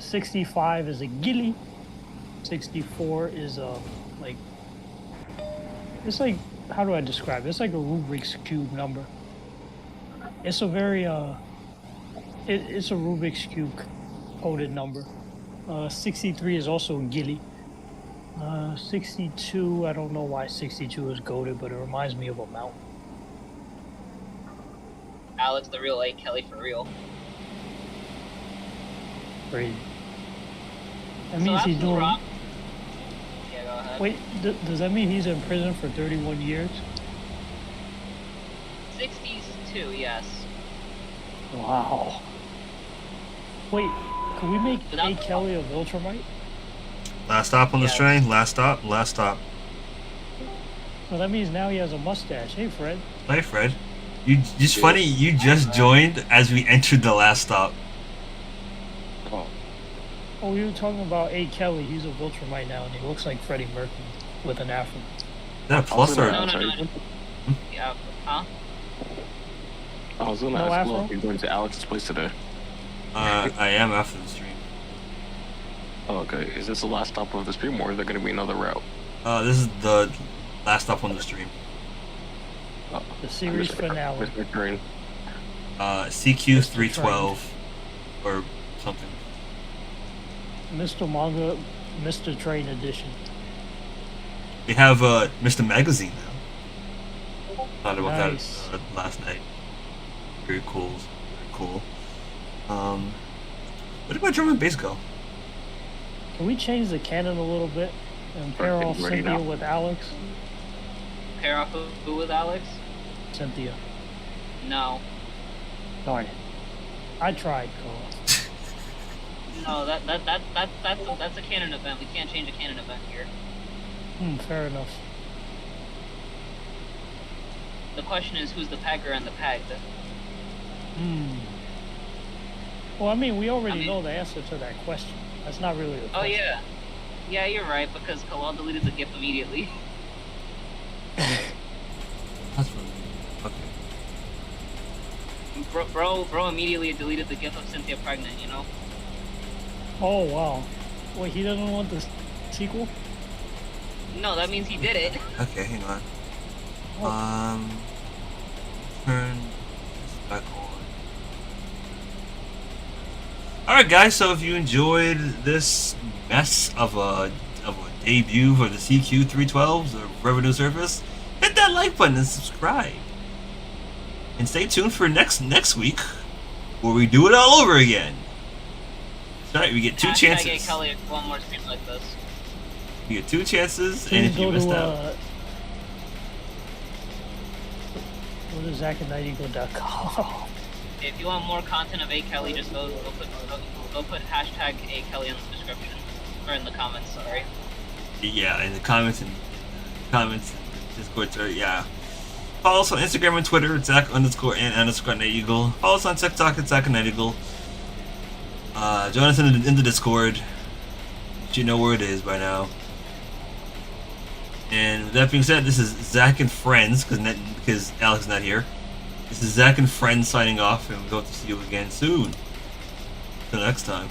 S1: 65 is a ghillie. 64 is it's like, how do I describe it? It's like a Rubik's Cube number. It's a very it's a Rubik's Cube coded number. 63 is also a ghillie. 62, I don't know why 62 is goated, but it reminds me of a mountain.
S3: Alex, the real A. Kelly for real.
S1: Crazy. That
S3: So
S1: means he's
S3: Absolute
S1: doing.
S3: Rock. Yeah, go ahead.
S1: Wait, does that mean he's in prison for 31 years?
S3: 60s too, yes.
S1: Wow. Wait, can we make
S3: Without
S1: A.
S3: the-
S1: Kelly of Viltrumite?
S2: Last stop on this
S3: Yes.
S2: train. Last stop. Last stop.
S1: Well, that means now he has a mustache. Hey, Fred.
S2: Hi, Fred. You just funny. You just joined as we entered the last stop.
S1: Oh, we were talking about A. Kelly. He's a Viltrumite now, and he looks like Freddie Mercury with an afro.
S2: Is that a
S4: I was
S2: plus or?
S4: gonna
S3: No, no,
S4: ask,
S3: no. Yeah, huh?
S4: I was gonna
S1: No
S4: ask,
S1: afro?
S4: well, you're going to Alex's place today.
S2: I am after the stream.
S4: Oh, okay. Is this the last stop of the stream, or is there gonna be another route?
S2: This is the last stop on the stream.
S4: Oh,
S1: The series finale.
S4: Mr. Train.
S2: CQ312 or something.
S1: Mr. Manga, Mr. Train edition.
S2: We have Mr. Magazine now. Thought about
S1: Nice.
S2: that last night. Very cool. Very cool. Where did my drum and bass go?
S1: Can we change the canon a little bit and pair
S4: Are you
S1: off
S4: ready
S1: Cynthia
S4: now?
S1: with Alex?
S3: Pair off who with Alex?
S1: Cynthia.
S3: No.
S1: Darn it. I tried, Cole.
S3: No, that's a canon event. We can't change a canon event here.
S1: Fair enough.
S3: The question is who's the packer and the pagged?
S1: Well, I mean, we already
S3: I mean-
S1: know the answer to that question. That's not really the
S3: Oh
S1: question.
S3: yeah. Yeah, you're right, because Kalal deleted the GIF immediately.
S2: That's really okay.
S3: Bro immediately deleted the GIF of Cynthia pregnant, you know?
S1: Oh, wow. Wait, he doesn't want the sequel?
S3: No, that means he did it.
S2: Okay, hang on.
S1: Oh.
S2: Turn this back on. Alright guys, so if you enjoyed this mess of a debut for the CQ312, the revenue service, hit that like button and subscribe. And stay tuned for next week, where we do it all over again. That's right, we get two
S3: Hashtag
S2: chances.
S3: Kelly if you want more streams like this.
S2: You get two chances, and
S1: Please
S2: if you
S1: go
S2: missed
S1: to,
S2: out,
S1: go to ZachAndNightEagle.com.
S3: If you want more content of A Kelly, just go put hashtag A Kelly in the description. Or in the comments, sorry.
S2: yeah, in the comments and Discord, yeah. Follow us on Instagram and Twitter, Zach_and_NightEagle. Follow us on TikTok at ZachAndNightEagle. Join us in the Discord. You know where it is by now. And with that being said, this is Zach and Friends, because Alex is not here. This is Zach and Friends signing off, and we hope to see you again soon. Until next time.